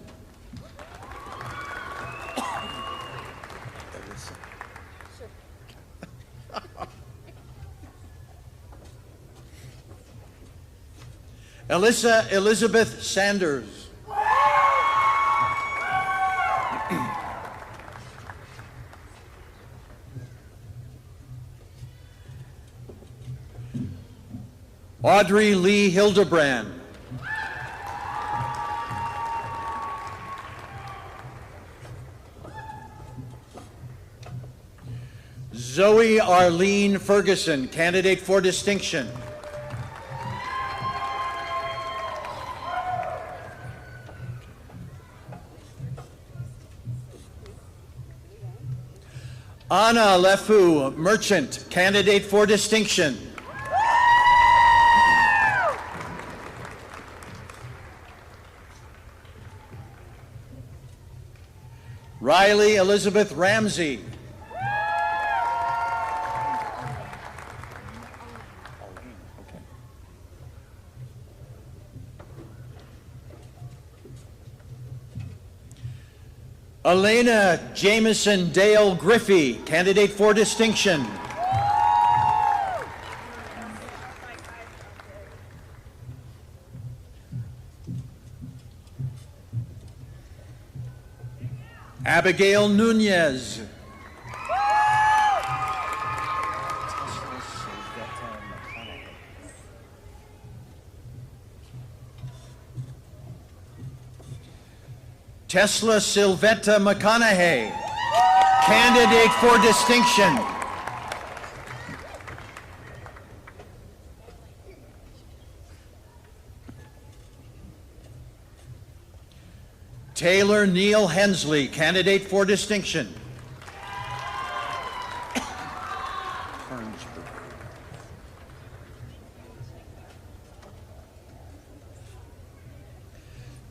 Alyssa Elizabeth Sanders. Audrey Lee Hildebrand. Zoe Arlene Ferguson, candidate for distinction. Anna Lefou, merchant, candidate for distinction. Riley Elizabeth Ramsey. Elena Jameson Dale Griffey, candidate for distinction. Abigail Nunez. Tesla Sylvetta McConaughey, candidate for distinction. Taylor Neal Hensley, candidate for distinction.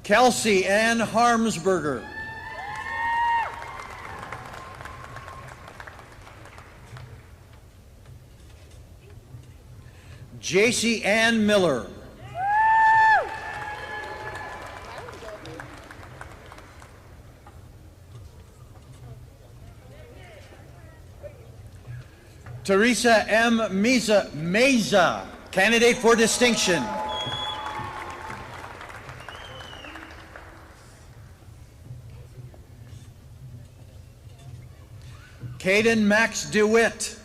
Kelsey Ann Harmsberger. JC Ann Miller. Teresa M. Meza, candidate for distinction. Caden Max DeWitt.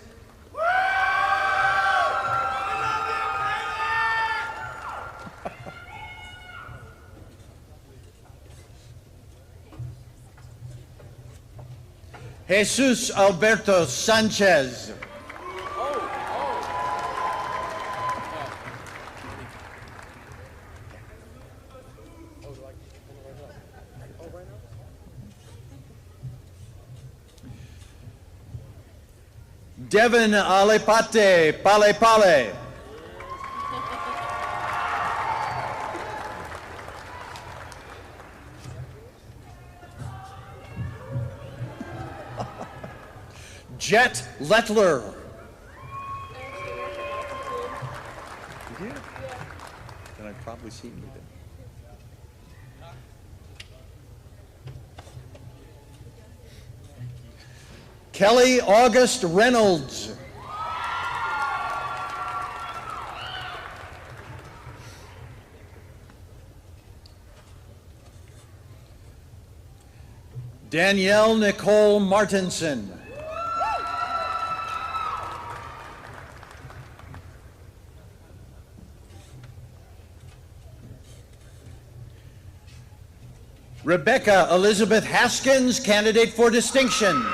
Jesus Alberto Sanchez. Devin Alepate Pale Pale. Jet Lettler. You did? Then I've probably seen you then. Kelly August Reynolds. Danielle Nicole Martinson. Rebecca Elizabeth Haskins, candidate for distinction.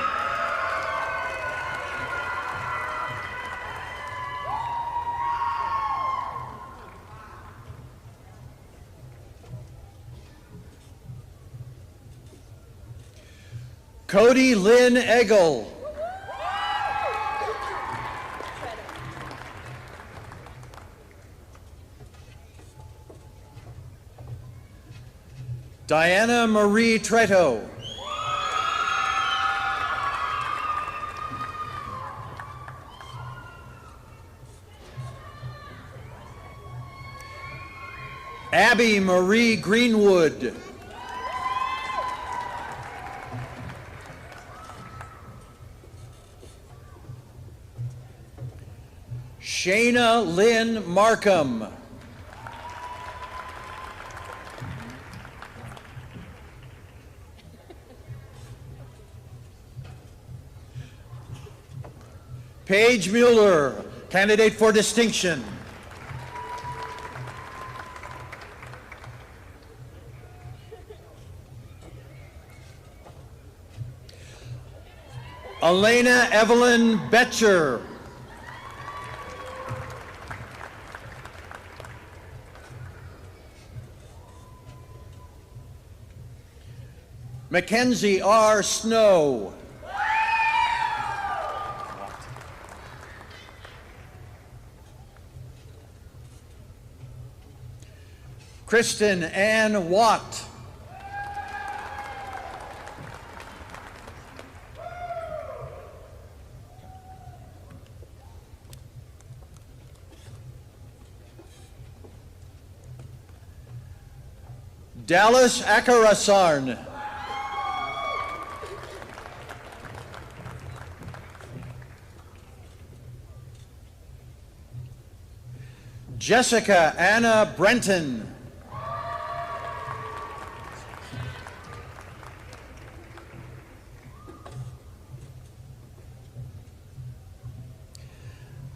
Cody Lynn Eggle. Diana Marie Treto. Abby Marie Greenwood. Shayna Lynn Markham. Paige Mueller, candidate for distinction. Elena Evelyn Betcher. Mackenzie R. Snow. Kristen Ann Watt. Dallas Akarasarn. Jessica Anna Brenton.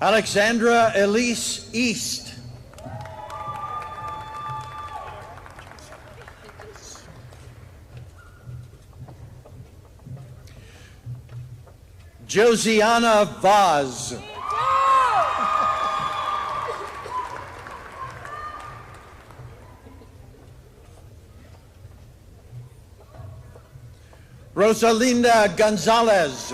Alexandra Elise East. Josiana Vaz. Rosalinda Gonzalez.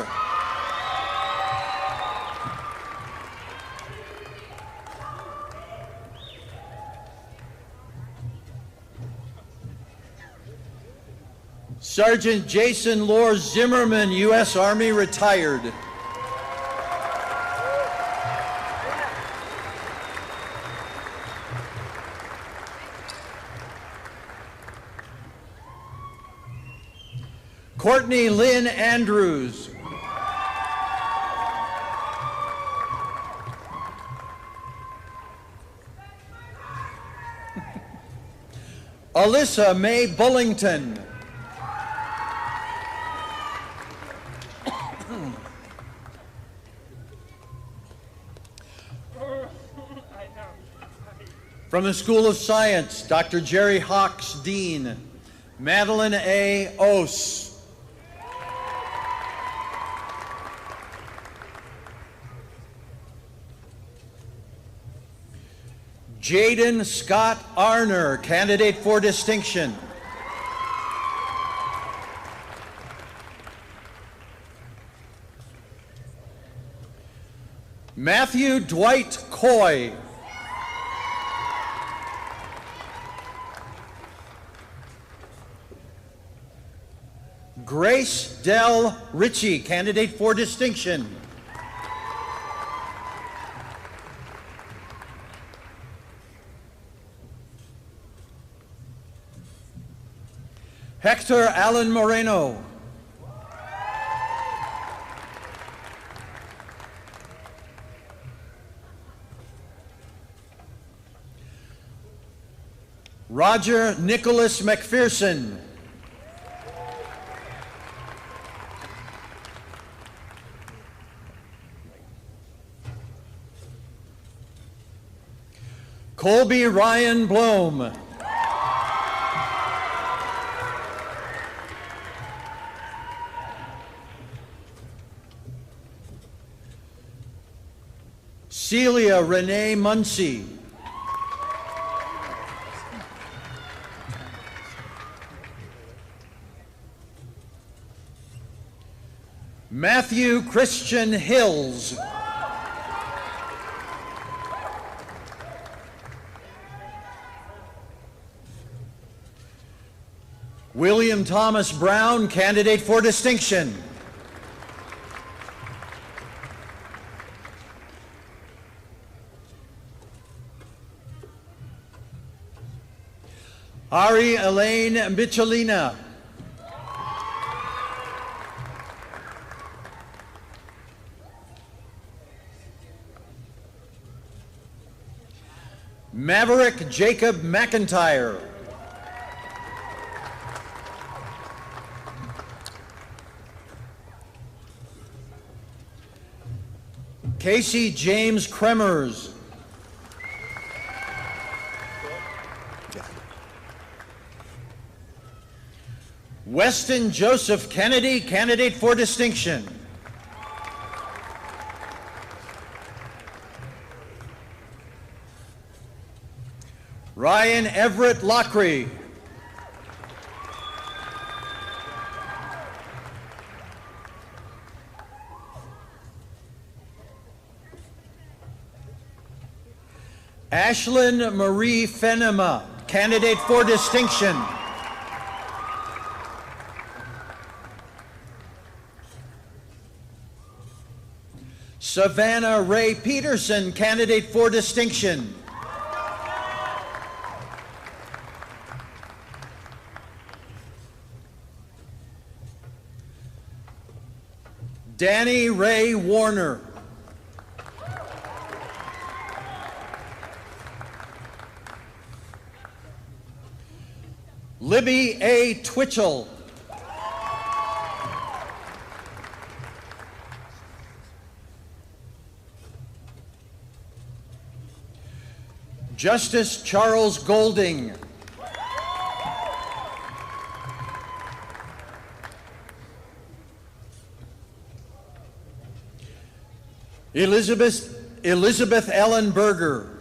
Sergeant Jason Lore Zimmerman, U.S. Army, retired. Courtney Lynn Andrews. Alyssa Mae Bullington. From the School of Science, Dr. Jerry Hawks, Dean. Madeline A. Ose. Jaden Scott Arner, candidate for distinction. Matthew Dwight Coy. Grace Del Ritchie, candidate for distinction. Hector Allen Moreno. Roger Nicholas McPherson. Colby Ryan Blome. Celia Renee Muncie. Matthew Christian Hills. William Thomas Brown, candidate for distinction. Ari Elaine Michelina. Maverick Jacob McIntyre. Casey James Kremers. Weston Joseph Kennedy, candidate for distinction. Ryan Everett Lockery. Ashlyn Marie Fenema, candidate for distinction. Savannah Ray Peterson, candidate for distinction. Danny Ray Warner. Libby A. Twitchell. Justice Charles Golding. Elizabeth Ellen Berger.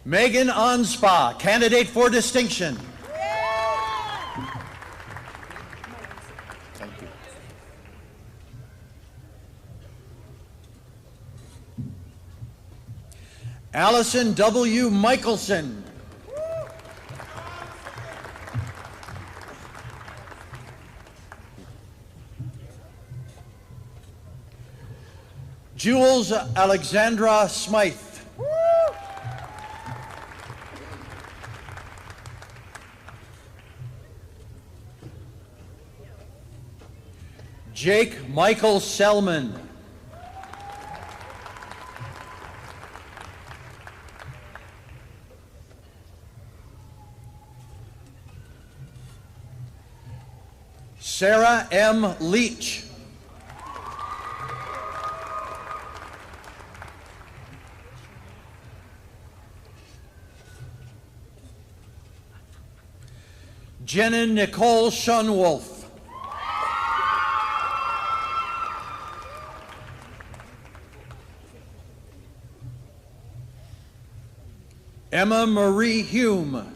Megan Onspa, candidate for distinction. Thank you. Allison W. Michelson. Jules Alexandra Smythe. Jake Michael Selman. Sarah M. Leach. Jenna Nicole Shunwolf. Emma Marie Hume.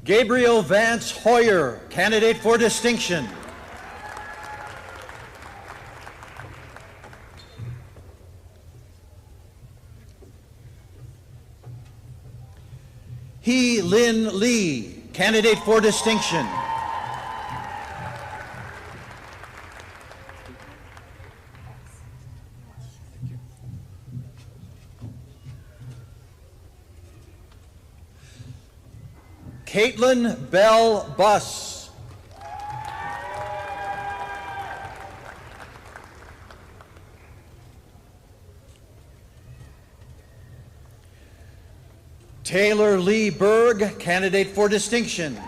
Gabriel Vance Hoyer, candidate for distinction. Hee Lin Lee, candidate for distinction. Caitlin Bell Buss. Taylor Lee Berg, candidate for distinction.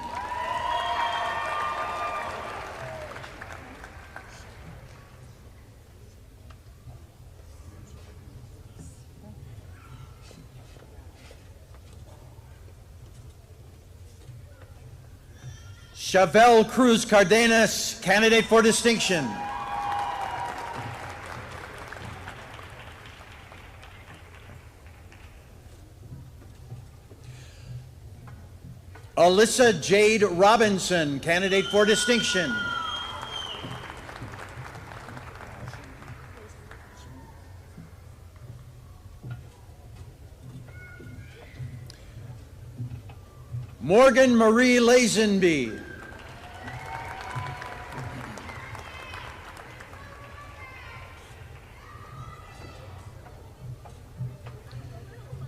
Chevelle Cruz Cardenas, candidate for distinction. Alyssa Jade Robinson, candidate for distinction. Morgan Marie Lazenby.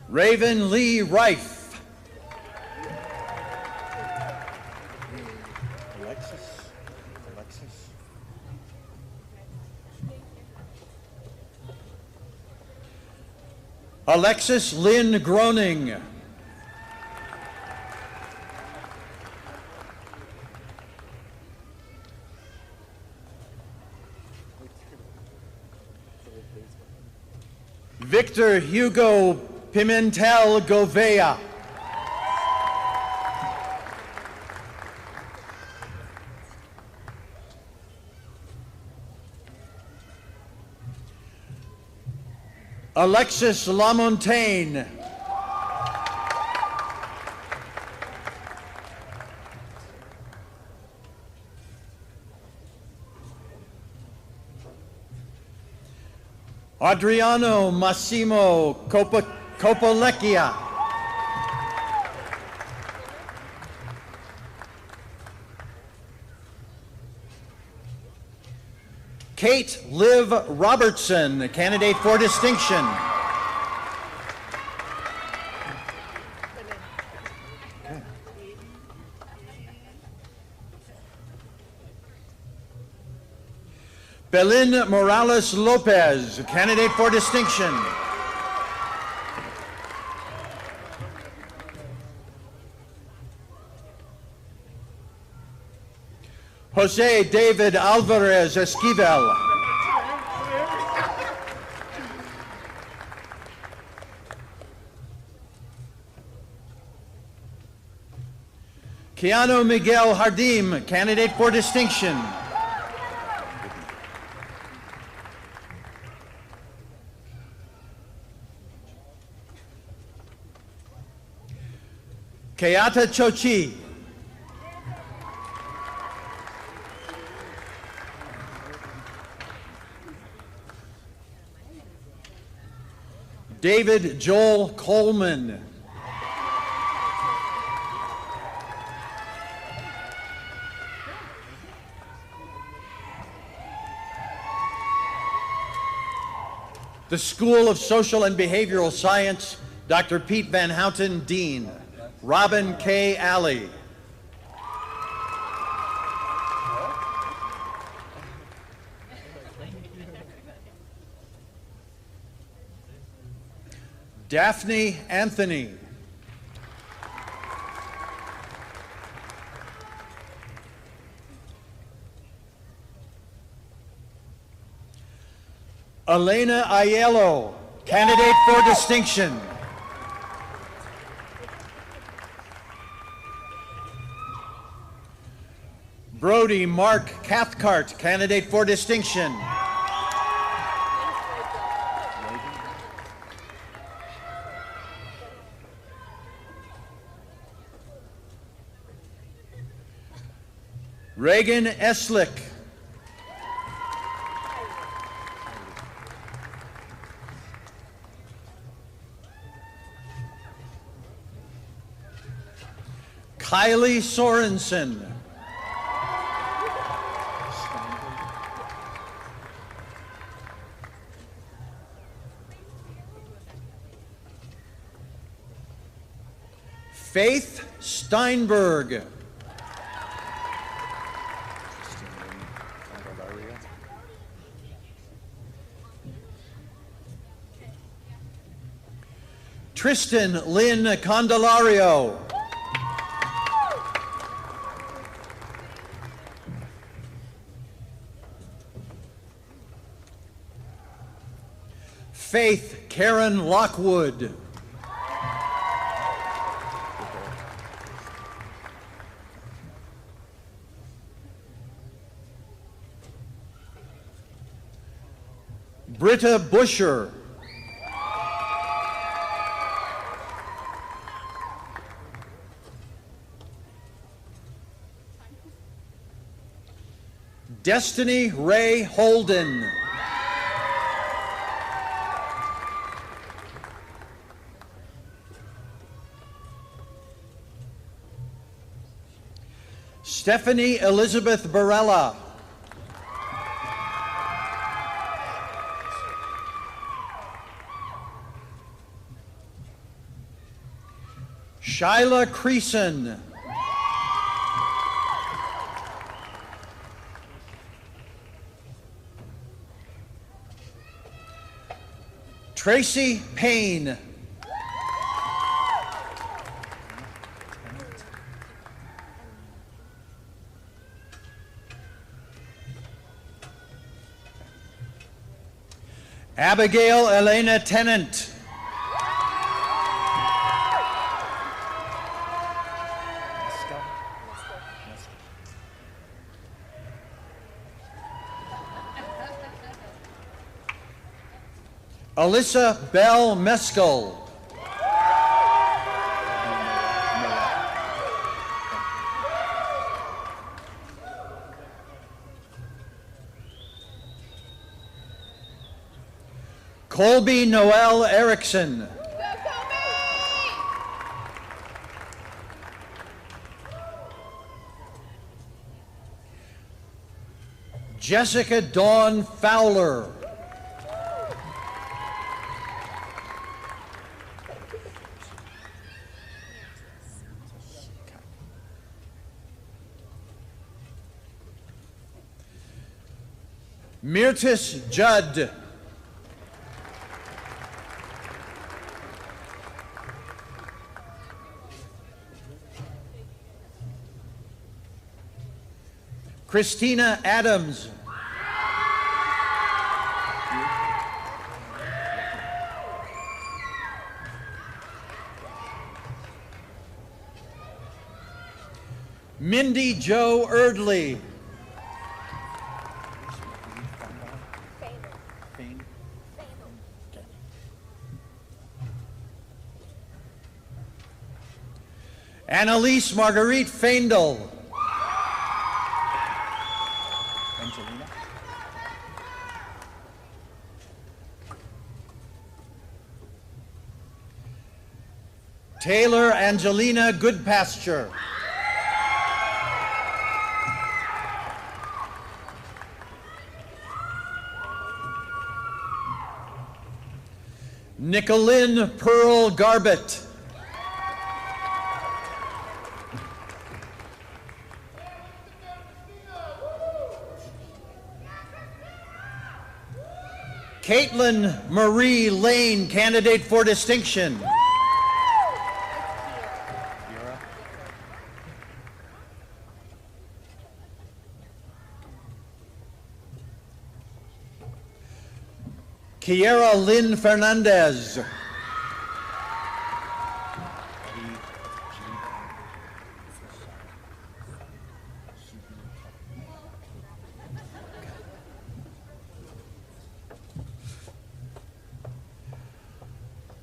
Raven Lee Rife. Alexis. Alexis Lynn Groening. Victor Hugo Pimentel Govea. Alexis Lamontagne. Adriano Massimo Copolecchia. Kate Liv Robertson, candidate for distinction. Belin Morales Lopez, candidate for distinction. Jose David Alvarez Esquivel. Keanu Miguel Hardim, candidate for distinction. Keata Chochi. David Joel Coleman. The School of Social and Behavioral Science, Dr. Pete Van Houten, Dean. Robin K. Alley. Daphne Anthony. Elena Aiello, candidate for distinction. Brody Mark Cathcart, candidate for distinction. Reagan Eslick. Kylie Sorensen. Faith Steinberg. Tristan Lynn Condelario. Faith Karen Lockwood. Britta Busher. Destiny Ray Holden. Stephanie Elizabeth Barella. Shyla Creason. Tracy Payne. Abigail Elena Tennant. Alyssa Bell Mescal. Colby Noel Erickson. Jessica Dawn Fowler. Mirtis Judd. Christina Adams. Mindy Jo Erdley. Annalise Marguerite Feindel. Angelina? Taylor Angelina Goodpasture. Nicolyn Pearl Garbett. Caitlin Marie Lane, candidate for distinction. Kiera Lynn Fernandez.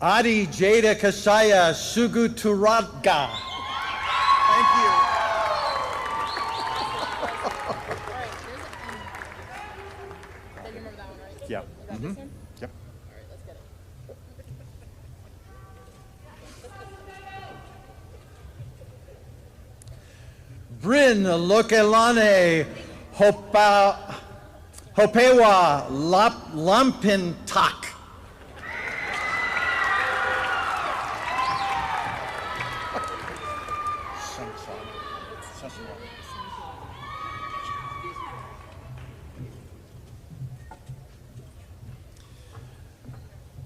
Adi Jada Kasaya Suguturadga. Thank you. Yeah. Mm-hmm. Yep. Bryn Lokelane Hopewa Lampintak.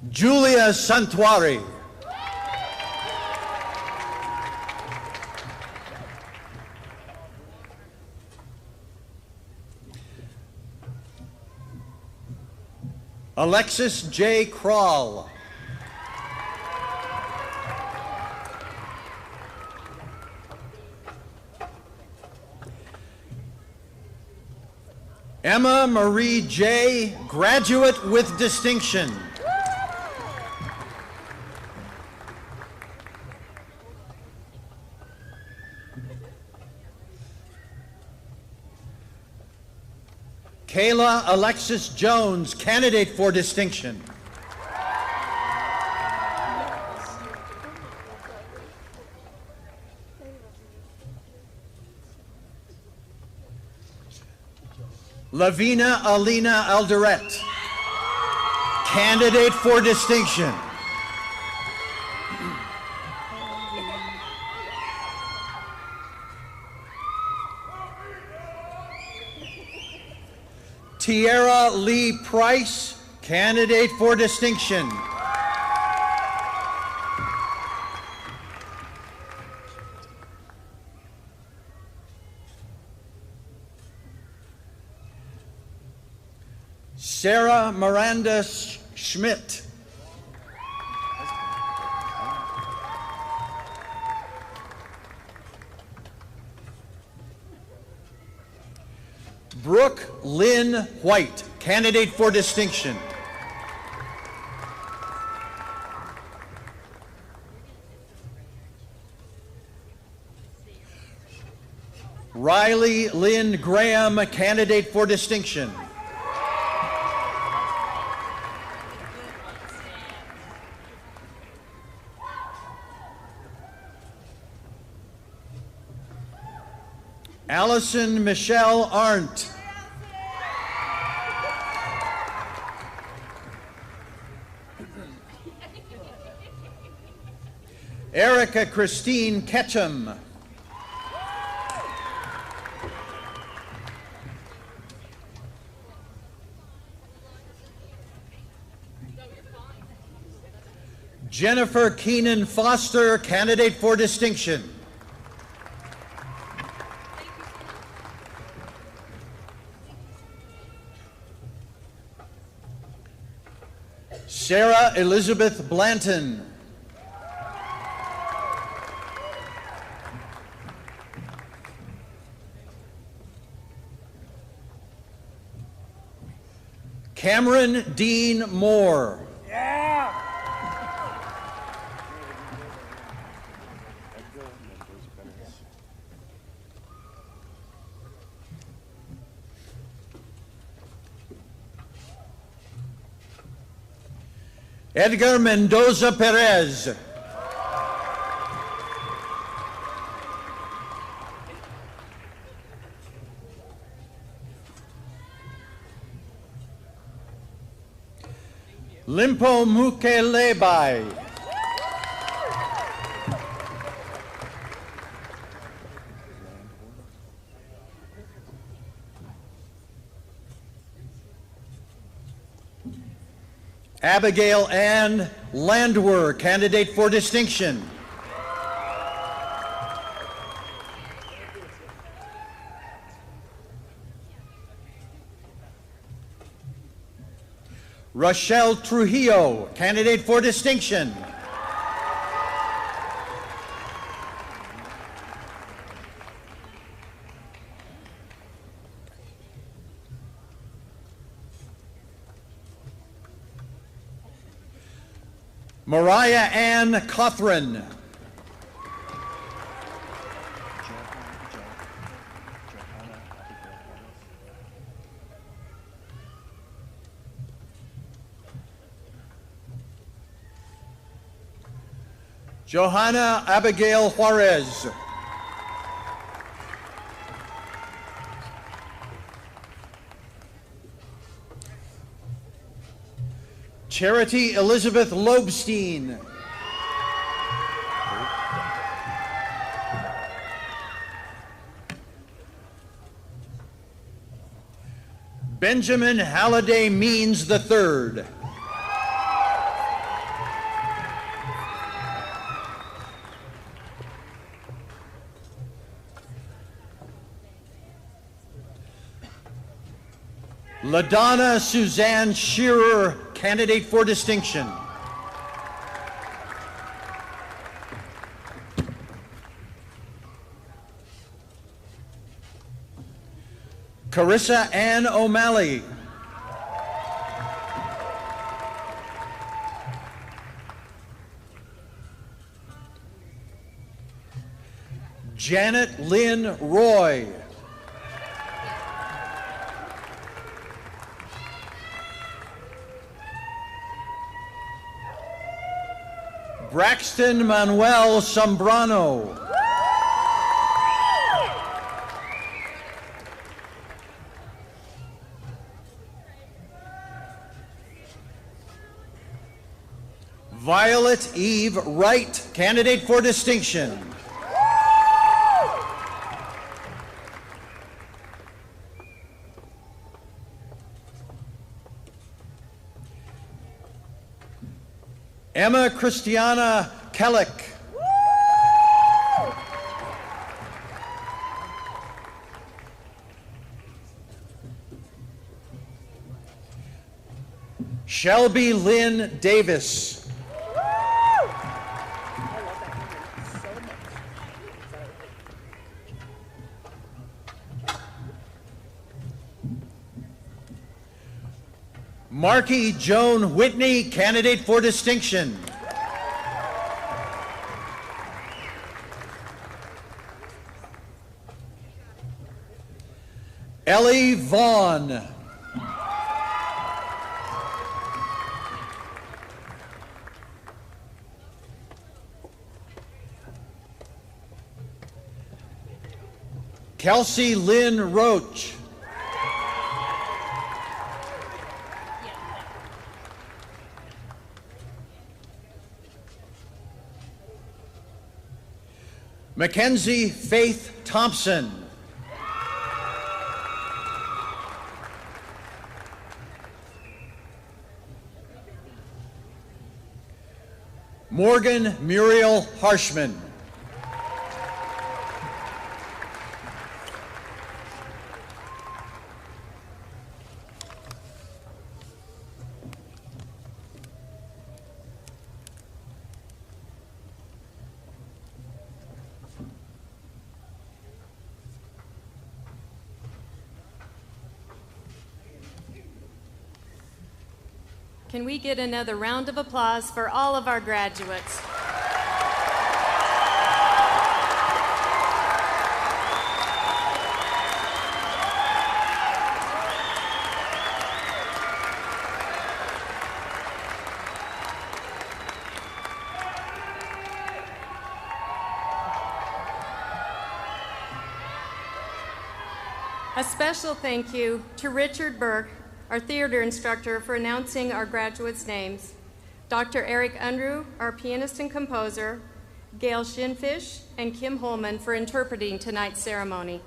Julia Santuari. Alexis J. Kroll. Emma Marie J., graduate with distinction. Kayla Alexis Jones, candidate for distinction. Lavina Alina Alderette, candidate for distinction. Tierra Lee Price, candidate for distinction. Sarah Miranda Schmidt. Brooke Lynn White, candidate for distinction. Riley Lynn Graham, candidate for distinction. Allison Michelle Arndt. Erica Christine Ketchum. Jennifer Keenan Foster, candidate for distinction. Sarah Elizabeth Blanton. Cameron Dean Moore. Edgar Mendoza Perez. Limpo Mukelebai. Abigail Ann Landwer, candidate for distinction. Rochelle Trujillo, candidate for distinction. Mariah Ann Cothran. Johanna Abigail Juarez. Charity Elizabeth Lobstein. Benjamin Halliday Means III. LaDonna Suzanne Shearer, candidate for distinction. Carissa Ann O'Malley. Janet Lynn Roy. Braxton Manuel Sombrano. Violet Eve Wright, candidate for distinction. Emma Christiana Kellick. Shelby Lynn Davis. Marky Joan Whitney, candidate for distinction. Ellie Vaughn. Kelsey Lynn Roach. Mackenzie Faith Thompson. Morgan Muriel Harshman. Can we get another round of applause for all of our graduates? A special thank you to Richard Burke, our theater instructor, for announcing our graduates' names, Dr. Eric Unruh, our pianist and composer, Gail Shinfish, and Kim Holman for interpreting tonight's ceremony.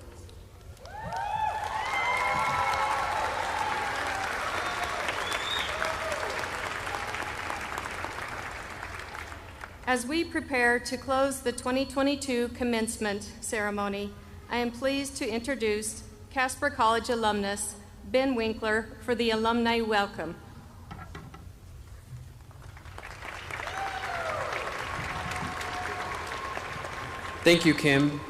As we prepare to close the 2022 commencement ceremony, I am pleased to introduce Casper College alumnus Ben Winkler for the alumni welcome. Thank you, Kim.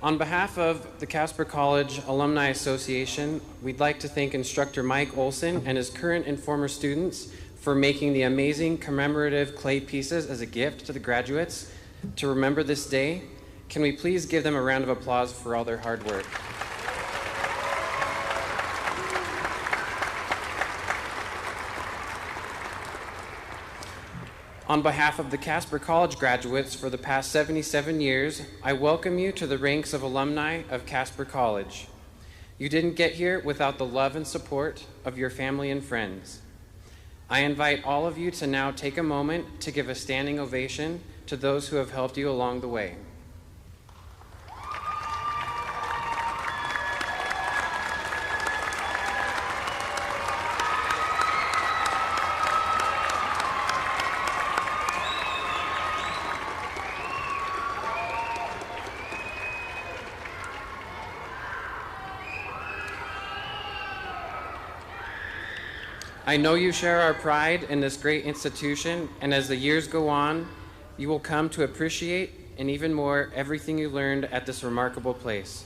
On behalf of the Casper College Alumni Association, we'd like to thank instructor Mike Olson and his current and former students for making the amazing commemorative clay pieces as a gift to the graduates to remember this day. Can we please give them a round of applause for all their hard work? On behalf of the Casper College graduates for the past 77 years, I welcome you to the ranks of alumni of Casper College. You didn't get here without the love and support of your family and friends. I invite all of you to now take a moment to give a standing ovation to those who have helped you along the way. I know you share our pride in this great institution, and as the years go on, you will come to appreciate and even more everything you learned at this remarkable place.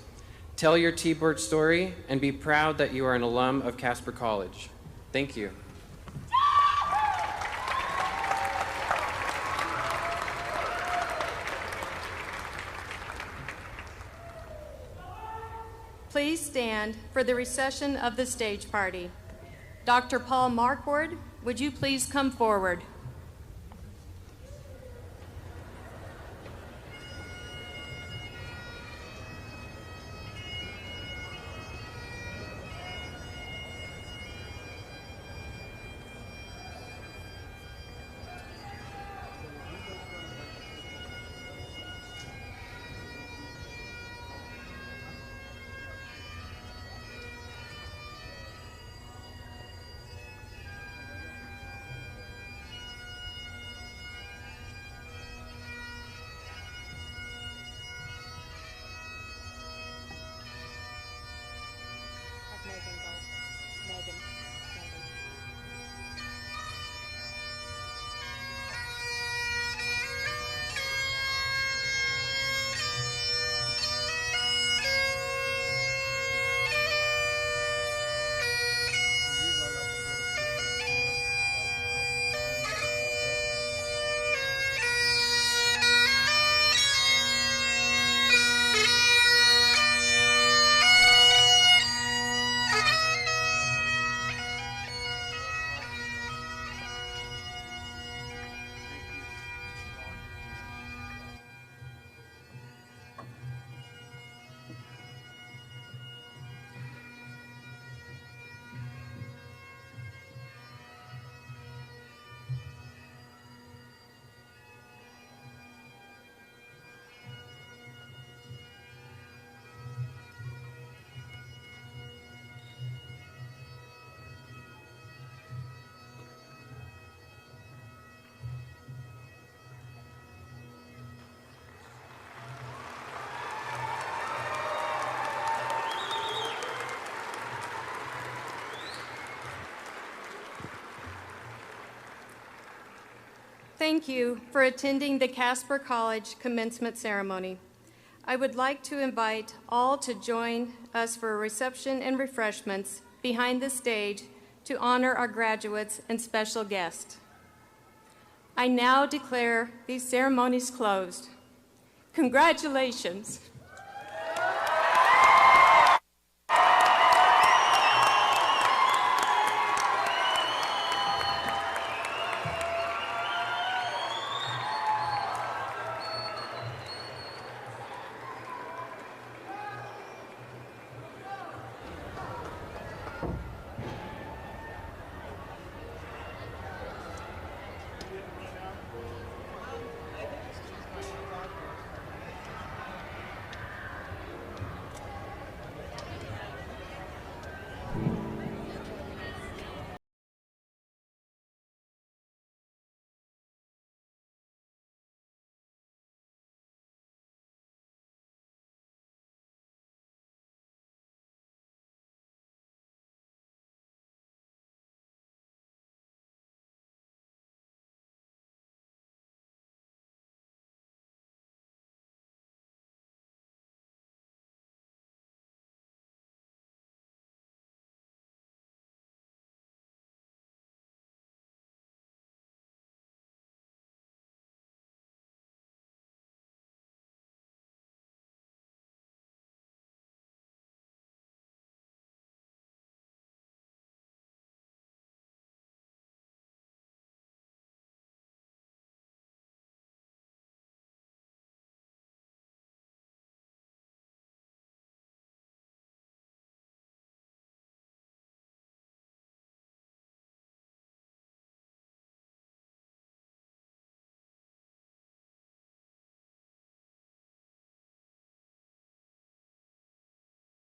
Tell your T-Bird story and be proud that you are an alum of Casper College. Thank you. Please stand for the recession of the stage party. Dr. Paul Marquardt, would you please come forward? thank you for attending the Casper College commencement ceremony. I would like to invite all to join us for a reception and refreshments behind the stage to honor our graduates and special guests. I now declare these ceremonies closed. Congratulations.